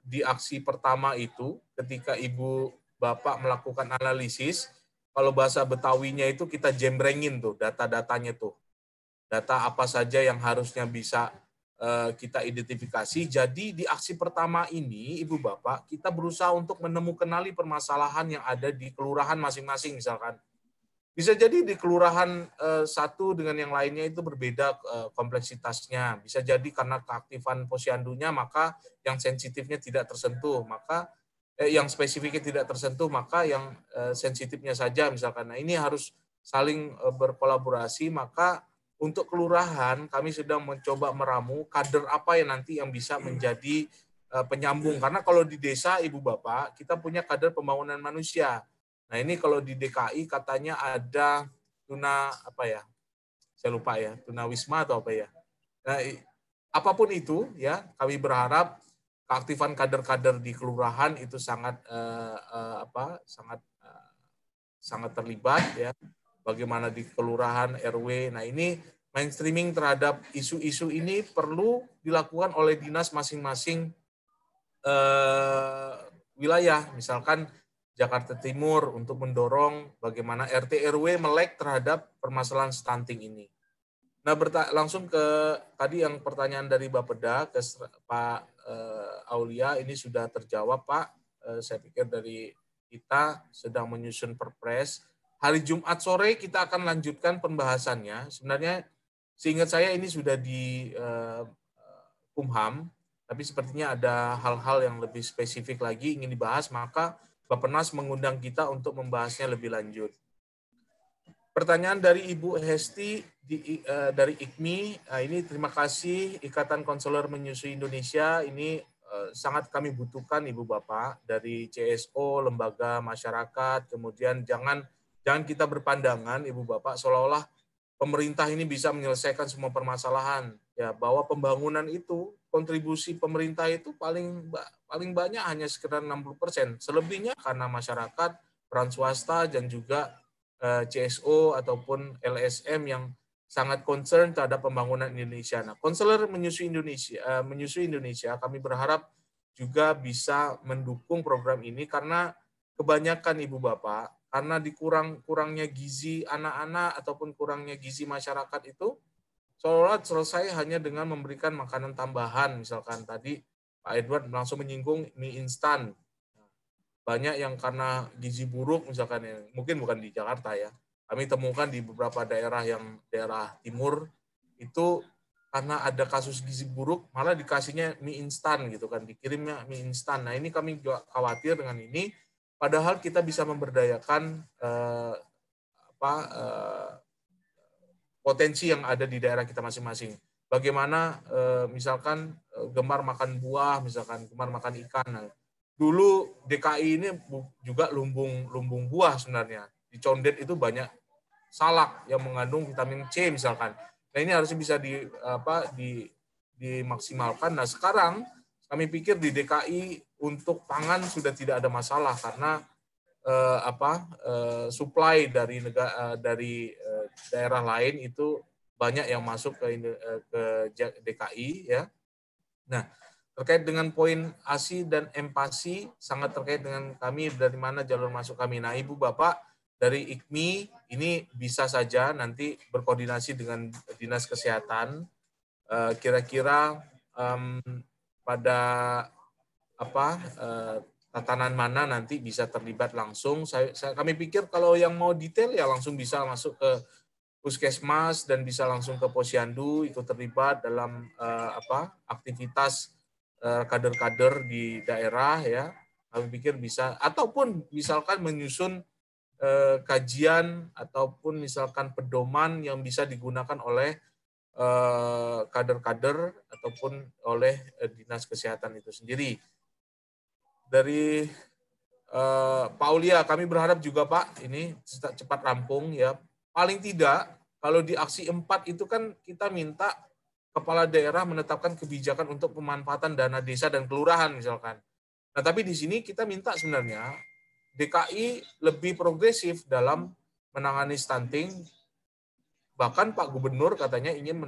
di aksi pertama itu, ketika Ibu Bapak melakukan analisis, kalau bahasa Betawinya itu kita jembrengin tuh data-datanya tuh. Data apa saja yang harusnya bisa kita identifikasi. Jadi di aksi pertama ini, Ibu Bapak, kita berusaha untuk menemukan permasalahan yang ada di kelurahan masing-masing misalkan. Bisa jadi di kelurahan satu dengan yang lainnya itu berbeda kompleksitasnya. Bisa jadi karena keaktifan posyandunya, maka yang sensitifnya tidak tersentuh. Maka yang spesifiknya tidak tersentuh, maka yang sensitifnya saja misalkan. Nah, ini harus saling berkolaborasi. Maka untuk kelurahan kami sedang mencoba meramu kader apa yang nanti yang bisa menjadi penyambung. Karena kalau di desa, Ibu Bapak, kita punya kader pembangunan manusia. Nah, ini kalau di DKI katanya ada tuna apa ya? Saya lupa ya, tuna wisma atau apa ya. Nah, apapun itu ya, kami berharap keaktifan kader-kader di kelurahan itu sangat sangat terlibat ya. Bagaimana di kelurahan, RW. Nah, ini mainstreaming terhadap isu-isu ini perlu dilakukan oleh dinas masing-masing wilayah. Misalkan Jakarta Timur untuk mendorong bagaimana RT RW melek terhadap permasalahan stunting ini. Nah, langsung ke tadi yang pertanyaan dari Bapeda ke Pak Aulia, ini sudah terjawab, Pak. Saya pikir dari kita sedang menyusun perpres. Hari Jumat sore kita akan lanjutkan pembahasannya. Sebenarnya seingat saya ini sudah di Kumham, tapi sepertinya ada hal-hal yang lebih spesifik lagi ingin dibahas, maka Bappenas mengundang kita untuk membahasnya lebih lanjut. Pertanyaan dari Ibu Hesti dari IKMI, ini terima kasih Ikatan Konselor Menyusui Indonesia, ini sangat kami butuhkan Ibu Bapak, dari CSO, lembaga masyarakat, kemudian jangan kita berpandangan Ibu Bapak seolah-olah pemerintah ini bisa menyelesaikan semua permasalahan, ya, bahwa pembangunan itu kontribusi pemerintah itu paling banyak hanya sekitar 60%. Selebihnya karena masyarakat, peran swasta, dan juga CSO ataupun LSM yang sangat concern terhadap pembangunan Indonesia. Nah, Konselor Menyusui Indonesia, kami berharap juga bisa mendukung program ini karena kebanyakan Ibu Bapak, karena kurangnya gizi anak-anak ataupun kurangnya gizi masyarakat itu, seolah selesai hanya dengan memberikan makanan tambahan. Misalkan tadi Pak Edward langsung menyinggung mie instan. Banyak yang karena gizi buruk, misalkan mungkin bukan di Jakarta ya, kami temukan di beberapa daerah timur itu karena ada kasus gizi buruk malah dikasihnya mie instan gitu kan, dikirimnya mie instan. Nah, ini kami juga khawatir dengan ini, padahal kita bisa memberdayakan potensi yang ada di daerah kita masing-masing. Bagaimana misalkan gemar makan buah, misalkan gemar makan ikan. Nah, dulu DKI ini juga lumbung buah sebenarnya. Di condet itu banyak salak yang mengandung vitamin C misalkan. Nah, ini harusnya bisa dimaksimalkan. Nah, sekarang kami pikir di DKI untuk pangan sudah tidak ada masalah karena supply dari daerah lain itu banyak yang masuk ke DKI ya. Nah, terkait dengan poin ASI dan empasi sangat terkait dengan kami dari mana jalur masuk kami. Nah, Ibu Bapak dari IKMI ini bisa saja nanti berkoordinasi dengan Dinas Kesehatan kira-kira pada tatanan mana nanti bisa terlibat langsung. Kami pikir kalau yang mau detail ya langsung bisa masuk ke Puskesmas dan bisa langsung ke Posyandu ikut terlibat dalam aktivitas kader-kader di daerah ya. Kami pikir bisa ataupun misalkan menyusun kajian ataupun misalkan pedoman yang bisa digunakan oleh kader-kader ataupun oleh Dinas Kesehatan itu sendiri. Dari Pak Aulia, kami berharap juga Pak ini cepat rampung ya. Paling tidak kalau di aksi 4 itu kan kita minta kepala daerah menetapkan kebijakan untuk pemanfaatan dana desa dan kelurahan misalkan. Nah, tapi di sini kita minta sebenarnya DKI lebih progresif dalam menangani stunting. Bahkan Pak Gubernur katanya ingin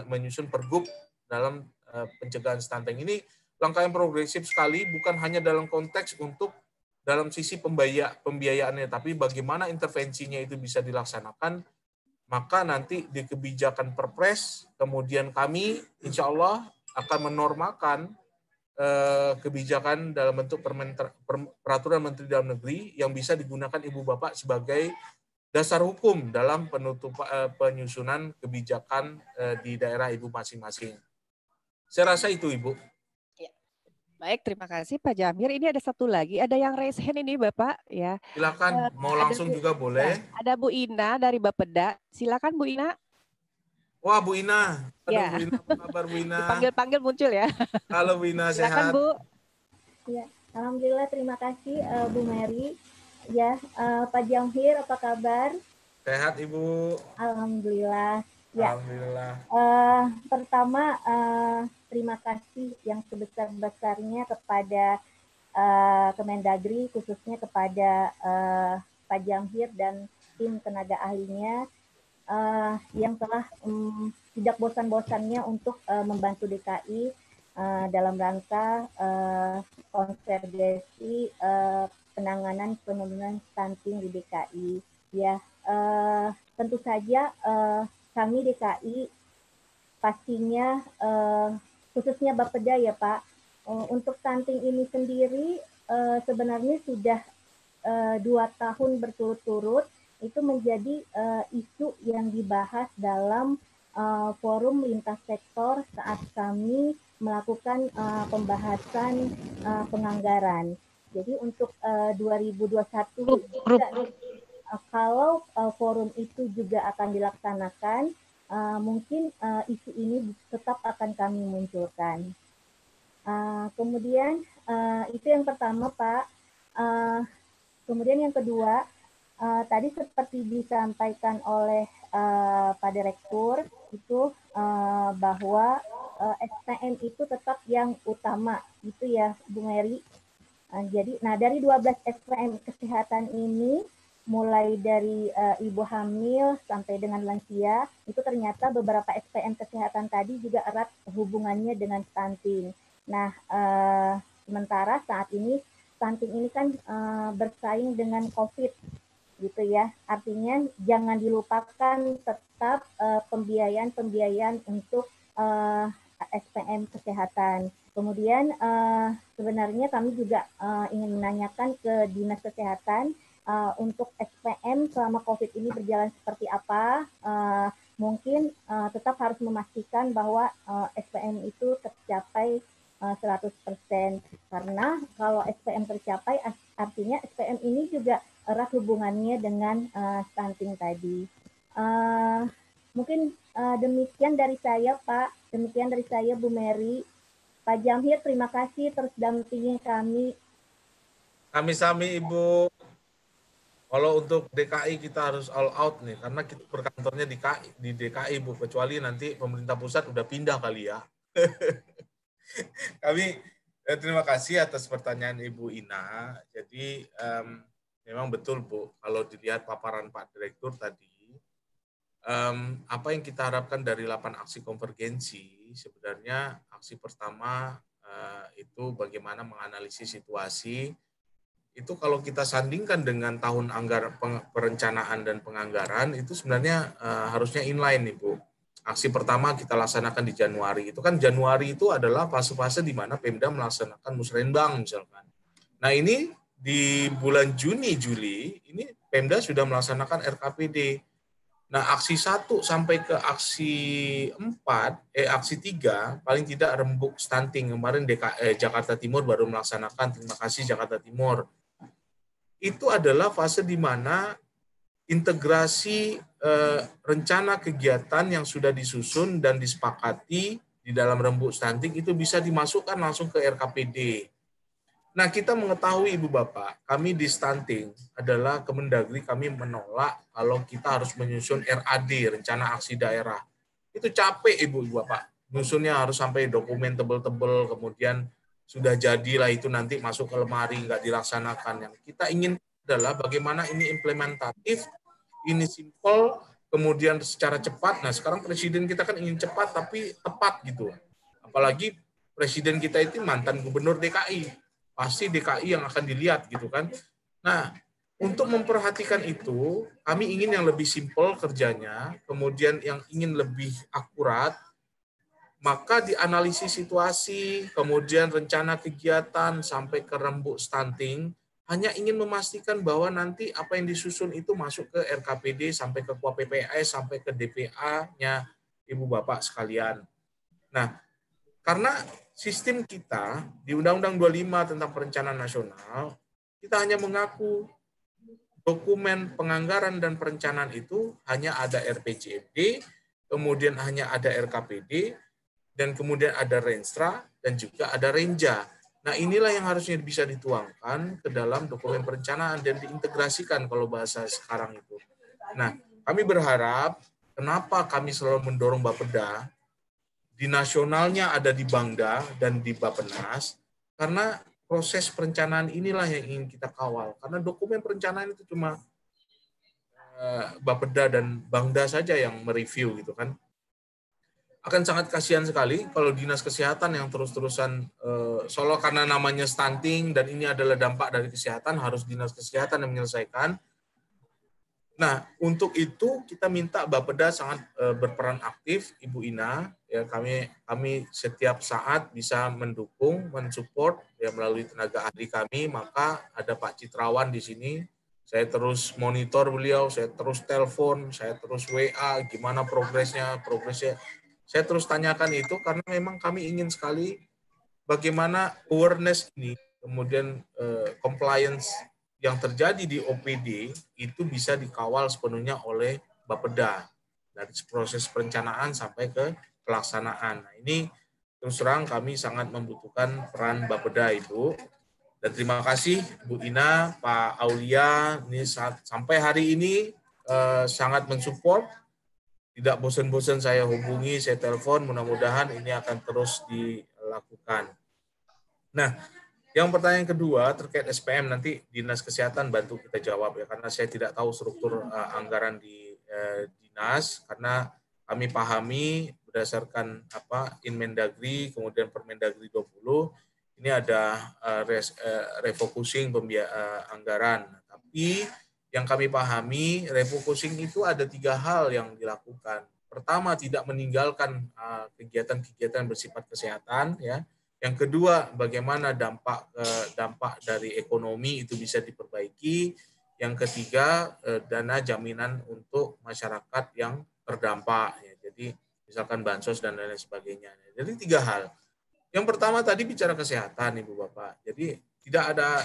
menyusun pergub dalam pencegahan stunting. Ini langkah yang progresif sekali, bukan hanya dalam konteks untuk dalam sisi pembiayaannya, tapi bagaimana intervensinya itu bisa dilaksanakan. Maka nanti di kebijakan Perpres, kemudian kami insya Allah akan menormakan kebijakan dalam bentuk peraturan Menteri Dalam Negeri yang bisa digunakan Ibu Bapak sebagai dasar hukum dalam penyusunan kebijakan di daerah Ibu masing-masing. Saya rasa itu Ibu. Ya. Baik, terima kasih Pak Jamhir. Ini ada satu lagi, ada yang raise hand ini Bapak ya. Silakan, mau langsung juga boleh. Ya, ada Bu Ina dari Bapeda. Silakan Bu Ina. Wah, Bu Ina. Aduh, Ya. Bu Ina, apa kabar Bu Ina? Dipanggil-panggil muncul ya. Halo Bu Ina, silakan, sehat? Bu. Ya, alhamdulillah, terima kasih Bu Mary. Ya, Pak Jamhir, apa kabar? Sehat Ibu. Alhamdulillah. Ya. Alhamdulillah. Pertama, terima kasih yang sebesar-besarnya kepada Kemendagri, khususnya kepada Pak Jamhir dan tim tenaga ahlinya yang telah tidak bosan-bosannya untuk membantu DKI dalam rangka konvergensi penanganan penurunan stunting di DKI. Ya, tentu saja kami DKI pastinya khususnya Bapeda ya Pak, untuk stunting ini sendiri sebenarnya sudah 2 tahun berturut-turut itu menjadi isu yang dibahas dalam forum lintas sektor saat kami melakukan pembahasan penganggaran. Jadi untuk 2021 kalau forum itu juga akan dilaksanakan, mungkin isu ini tetap akan kami munculkan. Kemudian itu yang pertama Pak. Kemudian yang kedua, tadi seperti disampaikan oleh Pak Direktur itu bahwa SPM itu tetap yang utama, itu ya Bu Mary. Jadi, dari 12 SPM kesehatan ini, mulai dari ibu hamil sampai dengan lansia, itu ternyata beberapa SPM kesehatan tadi juga erat hubungannya dengan stunting. Nah, sementara saat ini stunting ini kan bersaing dengan COVID, gitu ya. Artinya jangan dilupakan tetap pembiayaan untuk SPM kesehatan. Kemudian sebenarnya kami juga ingin menanyakan ke Dinas Kesehatan untuk SPM selama COVID ini berjalan seperti apa. Mungkin tetap harus memastikan bahwa SPM itu tercapai 100%. Karena kalau SPM tercapai artinya SPM ini juga erat hubungannya dengan stunting tadi. Mungkin demikian dari saya Pak, demikian dari saya Bu Mary. Pak Jamhir, terima kasih terus dampingi kami. Kami-sami Ibu. Kalau untuk DKI kita harus all out nih, karena kita berkantornya di DKI, Bu. Kecuali nanti pemerintah pusat udah pindah kali ya. Kami terima kasih atas pertanyaan Ibu Ina. Jadi memang betul, Bu, kalau dilihat paparan Pak Direktur tadi, apa yang kita harapkan dari 8 aksi konvergensi, sebenarnya aksi pertama itu bagaimana menganalisis situasi. Itu kalau kita sandingkan dengan tahun anggaran perencanaan dan penganggaran, itu sebenarnya harusnya inline nih, Bu. Aksi pertama kita laksanakan di Januari. Itu kan Januari itu adalah fase-fase di mana Pemda melaksanakan musrenbang misalkan. Nah ini di bulan Juni, Juli, ini Pemda sudah melaksanakan RKPD. Nah aksi 1 sampai ke aksi 4, aksi 3, paling tidak rembuk stunting. Kemarin Jakarta Timur baru melaksanakan, terima kasih Jakarta Timur. Itu adalah fase di mana integrasi rencana kegiatan yang sudah disusun dan disepakati di dalam rembuk stunting itu bisa dimasukkan langsung ke RKPD. Nah, kita mengetahui Ibu Bapak, kami di stunting adalah Kemendagri, kami menolak kalau kita harus menyusun RAD, Rencana Aksi Daerah. Itu capek Ibu Bapak. Nyusunnya harus sampai dokumen tebel-tebel, kemudian sudah jadilah itu nanti masuk ke lemari, nggak dilaksanakan. Yang kita ingin adalah bagaimana ini implementatif, ini simple, kemudian secara cepat. Nah sekarang presiden kita kan ingin cepat tapi tepat gitu. Apalagi presiden kita itu mantan gubernur DKI. Pasti DKI yang akan dilihat gitu kan. Nah untuk memperhatikan itu, kami ingin yang lebih simple kerjanya, kemudian yang ingin lebih akurat, maka dianalisis situasi, kemudian rencana kegiatan, sampai ke rembuk stunting, hanya ingin memastikan bahwa nanti apa yang disusun itu masuk ke RKPD, sampai ke KPPS, sampai ke DPA-nya Ibu Bapak sekalian. Nah, karena sistem kita di Undang-Undang 25 tentang Perencanaan Nasional, kita hanya mengaku dokumen penganggaran dan perencanaan itu hanya ada RPJMD, kemudian hanya ada RKPD, dan kemudian ada Renstra, dan juga ada Renja. Nah inilah yang harusnya bisa dituangkan ke dalam dokumen perencanaan dan diintegrasikan kalau bahasa sekarang itu. Nah kami berharap, kenapa kami selalu mendorong Bapeda, di nasionalnya ada di Bangda dan di Bappenas, karena proses perencanaan inilah yang ingin kita kawal. Karena dokumen perencanaan itu cuma Bapeda dan Bangda saja yang mereview gitu kan. Akan sangat kasihan sekali kalau dinas kesehatan yang terus-terusan solo karena namanya stunting dan ini adalah dampak dari kesehatan, harus dinas kesehatan yang menyelesaikan. Nah, untuk itu kita minta Bapeda sangat berperan aktif, Ibu Ina. Ya, kami setiap saat bisa mendukung, mensupport ya melalui tenaga ahli kami. Maka ada Pak Citrawan di sini. Saya terus monitor beliau, saya terus telepon, saya terus WA, gimana progresnya. Saya terus tanyakan itu karena memang kami ingin sekali bagaimana awareness ini, kemudian compliance yang terjadi di OPD itu bisa dikawal sepenuhnya oleh Bapeda dari proses perencanaan sampai ke pelaksanaan. Nah, ini terus terang kami sangat membutuhkan peran Bapeda Ibu. Dan terima kasih Bu Ina, Pak Aulia, ini sampai hari ini sangat mensupport. Tidak bosan-bosan saya hubungi, saya telepon, mudah-mudahan ini akan terus dilakukan. Nah, yang pertanyaan kedua terkait SPM, nanti Dinas Kesehatan bantu kita jawab ya, karena saya tidak tahu struktur anggaran di dinas, karena kami pahami berdasarkan Inmendagri, kemudian Permendagri 20, ini ada refocusing anggaran. Tapi yang kami pahami, refocusing itu ada 3 hal yang dilakukan. Pertama, tidak meninggalkan kegiatan-kegiatan bersifat kesehatan, ya. Yang kedua, bagaimana dampak dari ekonomi itu bisa diperbaiki. Yang ketiga, dana jaminan untuk masyarakat yang terdampak. Ya. Jadi, misalkan bansos dan lain sebagainya. Jadi 3 hal. Yang pertama tadi bicara kesehatan, Ibu Bapak. Jadi tidak ada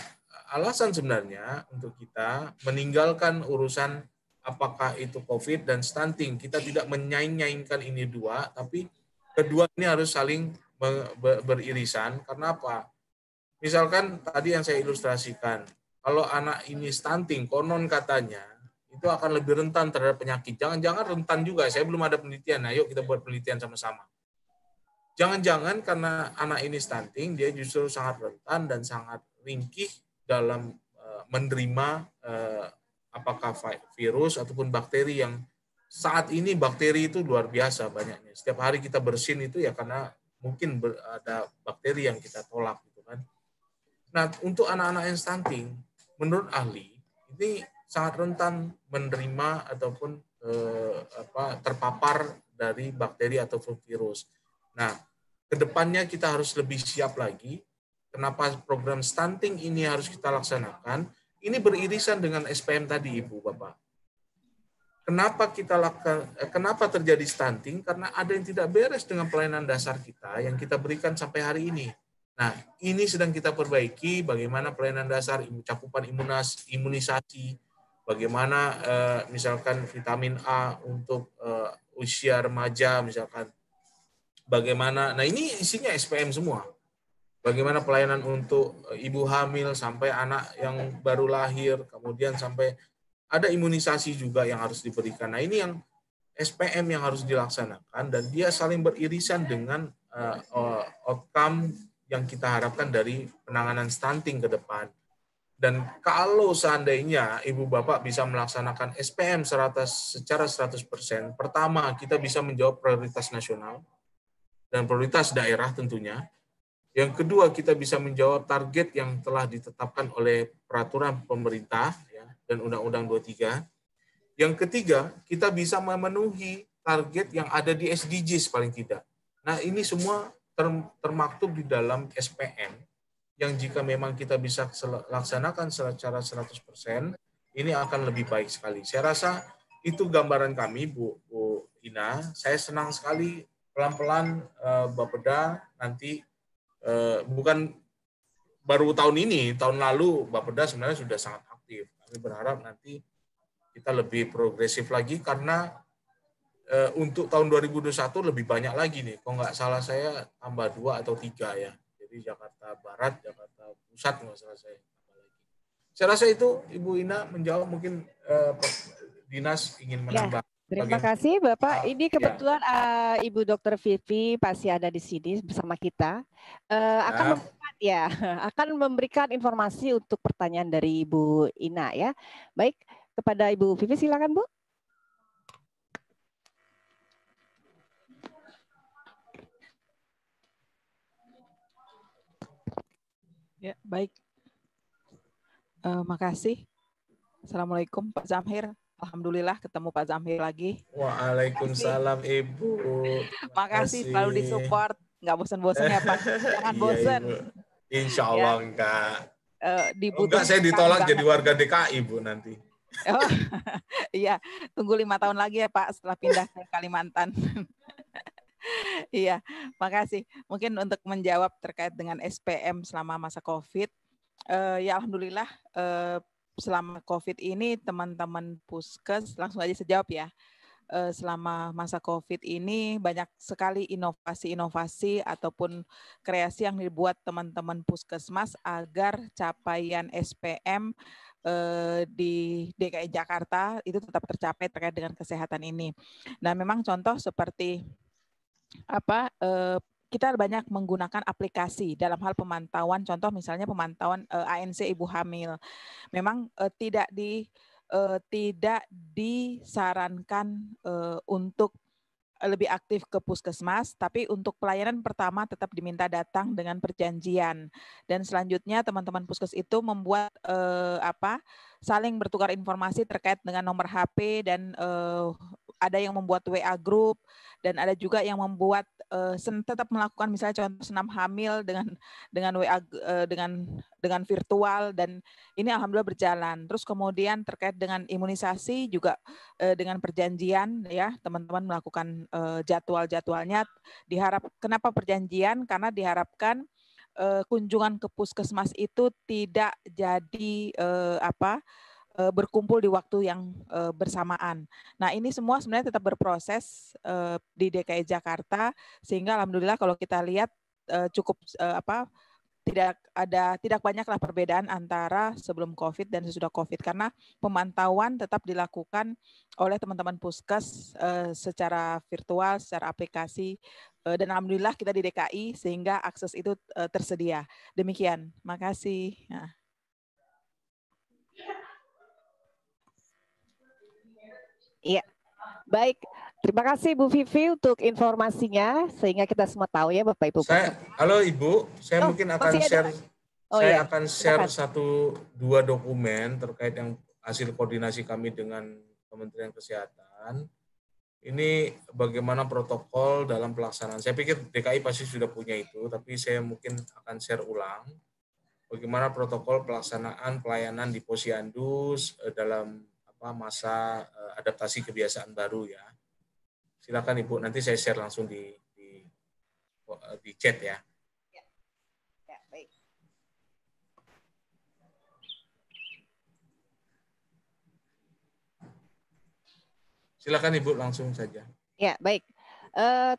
alasan sebenarnya untuk kita meninggalkan urusan apakah itu COVID dan stunting. Kita tidak menyaing-nyaingkan ini dua, tapi kedua ini harus saling beririsan. Karena apa? Misalkan tadi yang saya ilustrasikan, kalau anak ini stunting, konon katanya itu akan lebih rentan terhadap penyakit. Jangan-jangan rentan juga. Saya belum ada penelitian. Ayo kita buat penelitian sama-sama. Jangan-jangan karena anak ini stunting, dia justru sangat rentan dan sangat ringkih dalam menerima apakah virus ataupun bakteri yang saat ini bakteri itu luar biasa banyaknya. Setiap hari kita bersin itu ya karena mungkin ada bakteri yang kita tolak gitu kan. Nah, untuk anak-anak yang stunting, menurut ahli ini sangat rentan menerima ataupun terpapar dari bakteri ataupun virus. Nah, kedepannya kita harus lebih siap lagi. Kenapa program stunting ini harus kita laksanakan? Ini beririsan dengan SPM tadi, Ibu, Bapak. Kenapa terjadi stunting? Karena ada yang tidak beres dengan pelayanan dasar kita yang kita berikan sampai hari ini. Nah, ini sedang kita perbaiki, bagaimana pelayanan dasar, cakupan imunisasi, bagaimana misalkan vitamin A untuk usia remaja, misalkan. Bagaimana, nah ini isinya SPM semua. Bagaimana pelayanan untuk ibu hamil sampai anak yang baru lahir, kemudian sampai ada imunisasi juga yang harus diberikan. Nah ini yang SPM yang harus dilaksanakan dan dia saling beririsan dengan outcome yang kita harapkan dari penanganan stunting ke depan. Dan kalau seandainya Ibu Bapak bisa melaksanakan SPM secara 100%, pertama kita bisa menjawab prioritas nasional dan prioritas daerah tentunya. Yang kedua, kita bisa menjawab target yang telah ditetapkan oleh peraturan pemerintah ya, dan Undang-Undang 23. Yang ketiga, kita bisa memenuhi target yang ada di SDGs paling tidak. Nah, ini semua termaktub di dalam SPM yang jika memang kita bisa laksanakan secara 100%, ini akan lebih baik sekali. Saya rasa itu gambaran kami, Bu Ina. Saya senang sekali pelan-pelan Bapeda nanti bukan baru tahun ini, tahun lalu Bapeda sebenarnya sudah sangat aktif. Kami berharap nanti kita lebih progresif lagi karena untuk tahun 2021 lebih banyak lagi nih. Kalau nggak salah saya tambah 2 atau 3 ya. Jadi Jakarta Barat, Jakarta Pusat nggak salah saya tambah lagi. Saya rasa itu Ibu Ina menjawab, mungkin Dinas ingin menambah. Terima kasih Bapak. Ini kebetulan Ibu Dr. Vivi pasti ada di sini bersama kita. Akan memberikan informasi untuk pertanyaan dari Ibu Ina ya. Baik, kepada Ibu Vivi silakan Bu. Ya, baik. Makasih. Assalamualaikum Pak Zamhir. Alhamdulillah ketemu Pak Zamhir lagi. Waalaikumsalam Ibu. Makasih selalu disupport. Nggak bosan-bosan ya Pak. Jangan bosan. Insya Allah enggak. Enggak, saya ditolak jadi warga DKI Bu nanti. Oh, iya, tunggu 5 tahun lagi ya Pak setelah pindah ke Kalimantan. Iya, makasih. Mungkin untuk menjawab terkait dengan SPM selama masa COVID, ya alhamdulillah selama COVID ini teman-teman Puskes, langsung aja sejawab ya. Selama masa COVID ini banyak sekali inovasi-inovasi ataupun kreasi yang dibuat teman-teman Puskesmas agar capaian SPM di DKI Jakarta itu tetap tercapai terkait dengan kesehatan ini. Nah, memang contoh seperti kita banyak menggunakan aplikasi dalam hal pemantauan, contoh misalnya pemantauan ANC ibu hamil. Memang tidak disarankan untuk lebih aktif ke puskesmas, tapi untuk pelayanan pertama tetap diminta datang dengan perjanjian. Dan selanjutnya teman-teman puskes itu membuat saling bertukar informasi terkait dengan nomor HP dan ada yang membuat WA group dan ada juga yang membuat tetap melakukan misalnya contoh senam hamil dengan WA dengan virtual, dan ini alhamdulillah berjalan. Terus kemudian terkait dengan imunisasi juga dengan perjanjian ya, teman-teman melakukan jadwal-jadwalnya. Kenapa perjanjian? Karena diharapkan kunjungan ke puskesmas itu tidak jadi berkumpul di waktu yang bersamaan. Nah, ini semua sebenarnya tetap berproses di DKI Jakarta, sehingga alhamdulillah kalau kita lihat cukup tidak banyaklah perbedaan antara sebelum COVID dan sesudah COVID karena pemantauan tetap dilakukan oleh teman-teman Puskes secara virtual, secara aplikasi, dan alhamdulillah kita di DKI sehingga akses itu tersedia. Demikian, makasih. Nah. Iya, baik. Terima kasih Bu Vivi untuk informasinya sehingga kita semua tahu ya Bapak Ibu. Halo Ibu, saya mungkin akan share. Akan share 1-2 dokumen terkait yang hasil koordinasi kami dengan Kementerian Kesehatan. Ini bagaimana protokol dalam pelaksanaan. Saya pikir DKI pasti sudah punya itu, tapi saya mungkin akan share ulang. Bagaimana protokol pelaksanaan pelayanan di Posyandu dalam masa adaptasi kebiasaan baru ya. Silakan Ibu, nanti saya share langsung di chat ya. Ya, baik. Silakan Ibu langsung saja. Ya, baik.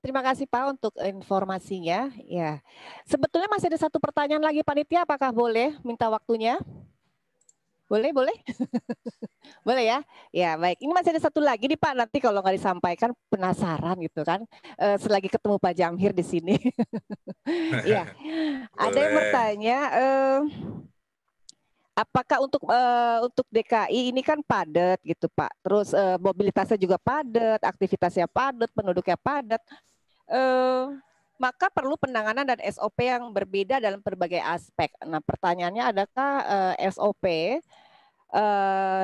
Terima kasih Pak untuk informasinya. Ya, sebetulnya masih ada satu pertanyaan lagi panitia, apakah boleh minta waktunya? Boleh, boleh? Boleh ya? Ya, baik. Ini masih ada satu lagi nih Pak, nanti kalau nggak disampaikan penasaran gitu kan. Selagi ketemu Pak Jamhir di sini. Ya, ada yang bertanya, apakah untuk DKI ini kan padat gitu Pak, terus mobilitasnya juga padat, aktivitasnya padat, penduduknya padat. Maka perlu penanganan dan SOP yang berbeda dalam berbagai aspek. Nah, pertanyaannya adakah SOP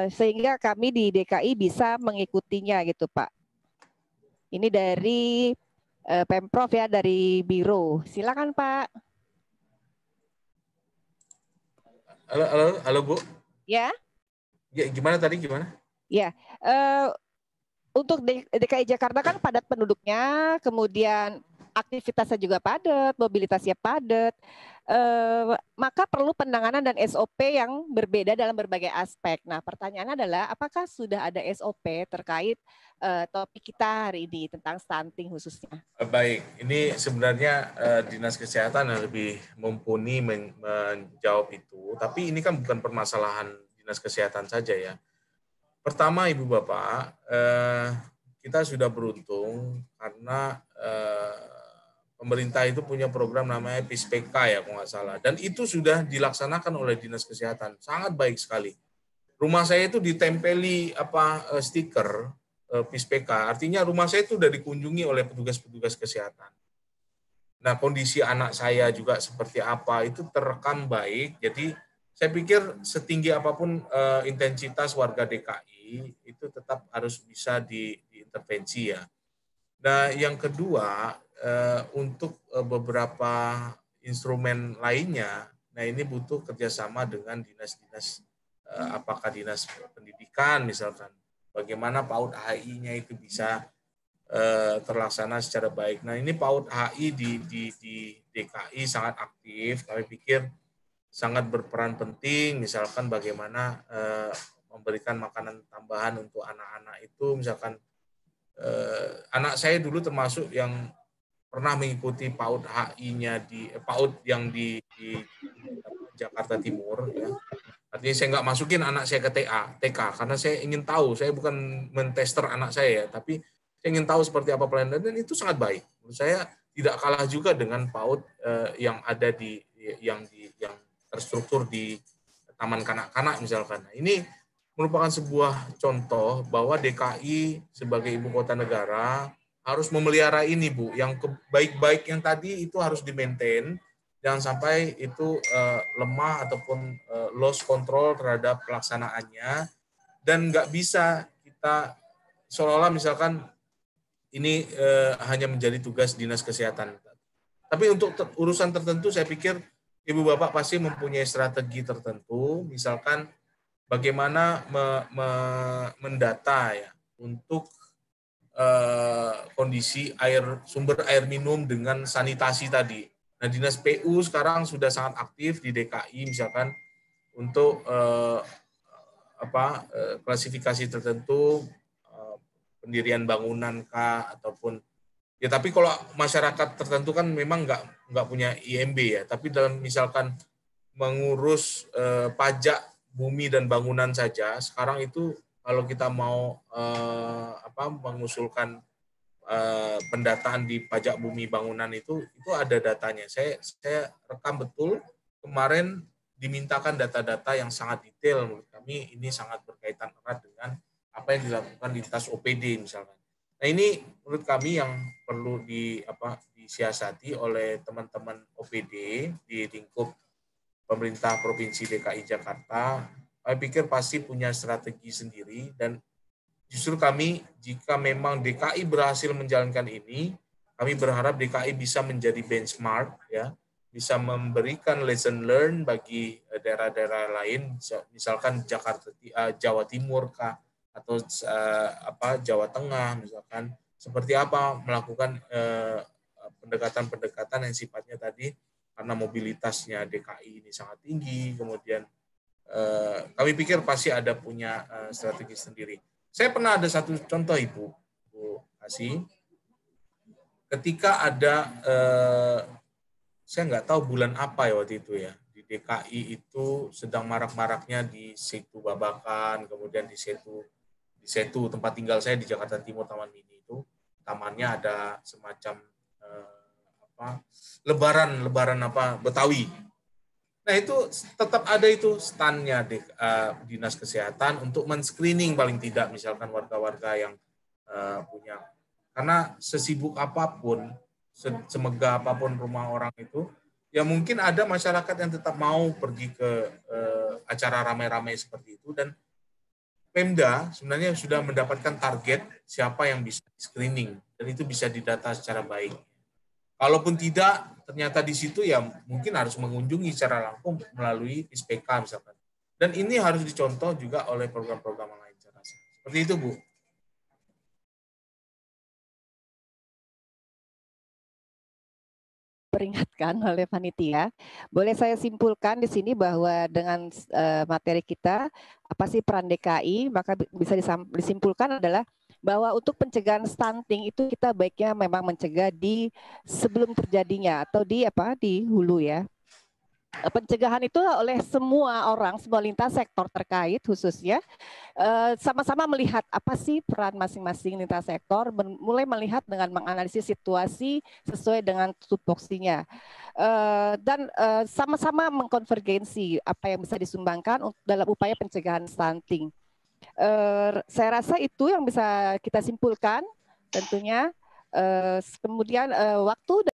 sehingga kami di DKI bisa mengikutinya gitu Pak. Ini dari Pemprov ya, dari Biro. Silakan Pak. Halo Bu. Ya. Ya, gimana tadi gimana? Ya. Untuk DKI Jakarta kan padat penduduknya, kemudian aktivitasnya juga padat, mobilitasnya padat, maka perlu penanganan dan SOP yang berbeda dalam berbagai aspek. Nah, pertanyaannya adalah apakah sudah ada SOP terkait topik kita hari ini tentang stunting khususnya? Baik, ini sebenarnya Dinas Kesehatan yang lebih mumpuni menjawab itu, tapi ini kan bukan permasalahan Dinas Kesehatan saja ya. Pertama, Ibu Bapak, kita sudah beruntung karena pemerintah itu punya program namanya PISPK ya kalau nggak salah. Dan itu sudah dilaksanakan oleh Dinas Kesehatan. Sangat baik sekali. Rumah saya itu ditempeli stiker PISPK. Artinya rumah saya itu sudah dikunjungi oleh petugas-petugas kesehatan. Nah, kondisi anak saya juga seperti apa itu terekam baik. Jadi saya pikir setinggi apapun intensitas warga DKI itu tetap harus bisa diintervensi ya. Nah, yang kedua, untuk beberapa instrumen lainnya, nah ini butuh kerjasama dengan dinas-dinas, apakah dinas pendidikan misalkan, bagaimana PAUD HI-nya itu bisa terlaksana secara baik. Nah, ini PAUD HI di DKI sangat aktif, kami pikir sangat berperan penting, misalkan bagaimana memberikan makanan tambahan untuk anak-anak itu, misalkan anak saya dulu termasuk yang pernah mengikuti PAUD HI-nya di PAUD yang di Jakarta Timur ya. Artinya saya nggak masukin anak saya ke TK karena saya ingin tahu, saya bukan mentester anak saya ya, tapi saya ingin tahu seperti apa pelayanan dan itu sangat baik. Menurut saya tidak kalah juga dengan PAUD yang ada yang terstruktur di taman kanak-kanak misalkan. Nah, ini merupakan sebuah contoh bahwa DKI sebagai ibu kota negara harus memelihara ini, Bu. Yang baik-baik yang tadi itu harus di-maintain, jangan sampai itu lemah ataupun lost control terhadap pelaksanaannya, dan nggak bisa kita seolah-olah misalkan ini hanya menjadi tugas Dinas Kesehatan. Tapi untuk urusan tertentu saya pikir Ibu Bapak pasti mempunyai strategi tertentu, misalkan bagaimana mendata ya untuk kondisi sumber air minum dengan sanitasi tadi. Nah, Dinas PU sekarang sudah sangat aktif di DKI misalkan untuk klasifikasi tertentu, pendirian bangunan kah ataupun ya, tapi kalau masyarakat tertentu kan memang nggak punya IMB ya, tapi dalam misalkan mengurus pajak bumi dan bangunan saja, sekarang itu kalau kita mau mengusulkan pendataan di pajak bumi bangunan itu ada datanya. Saya rekam betul kemarin, dimintakan data-data yang sangat detail. Menurut kami ini sangat berkaitan erat dengan apa yang dilakukan di tas OPD misalkan. Nah ini menurut kami yang perlu disiasati oleh teman-teman OPD di lingkup pemerintah Provinsi DKI Jakarta. Saya pikir pasti punya strategi sendiri, dan justru kami, jika memang DKI berhasil menjalankan ini, kami berharap DKI bisa menjadi benchmark, ya, bisa memberikan lesson learn bagi daerah-daerah lain, misalkan Jawa Timur kah, atau Jawa Tengah misalkan, seperti apa melakukan pendekatan-pendekatan yang sifatnya tadi, karena mobilitasnya DKI ini sangat tinggi, kemudian kami pikir pasti ada punya strategi sendiri. Saya pernah ada satu contoh Bu Asi, ketika ada saya nggak tahu bulan apa ya waktu itu ya, di DKI itu sedang marak-maraknya di Setu Babakan, kemudian di Setu tempat tinggal saya di Jakarta Timur, Taman Mini itu, tamannya ada semacam lebaran Betawi. Nah itu tetap ada itu standnya Dinas Kesehatan untuk men-screening paling tidak misalkan warga-warga yang punya, karena sesibuk apapun, semegah apapun rumah orang itu, ya mungkin ada masyarakat yang tetap mau pergi ke acara ramai-ramai seperti itu, dan Pemda sebenarnya sudah mendapatkan target siapa yang bisa screening, dan itu bisa didata secara baik. Kalaupun tidak, ternyata di situ ya mungkin harus mengunjungi secara langsung melalui SPK misalkan. Dan ini harus dicontoh juga oleh program-program lain. Seperti itu, Bu. Peringatkan oleh panitia. Boleh saya simpulkan di sini bahwa dengan materi kita, apa sih peran DKI, maka bisa disimpulkan adalah bahwa untuk pencegahan stunting itu kita baiknya memang mencegah di sebelum terjadinya atau di hulu ya. Pencegahan itu oleh semua orang, semua lintas sektor terkait khususnya sama-sama melihat apa sih peran masing-masing lintas sektor, mulai melihat dengan menganalisis situasi sesuai dengan tupoksinya dan sama-sama mengkonvergensi apa yang bisa disumbangkan dalam upaya pencegahan stunting. Saya rasa itu yang bisa kita simpulkan tentunya. Kemudian waktu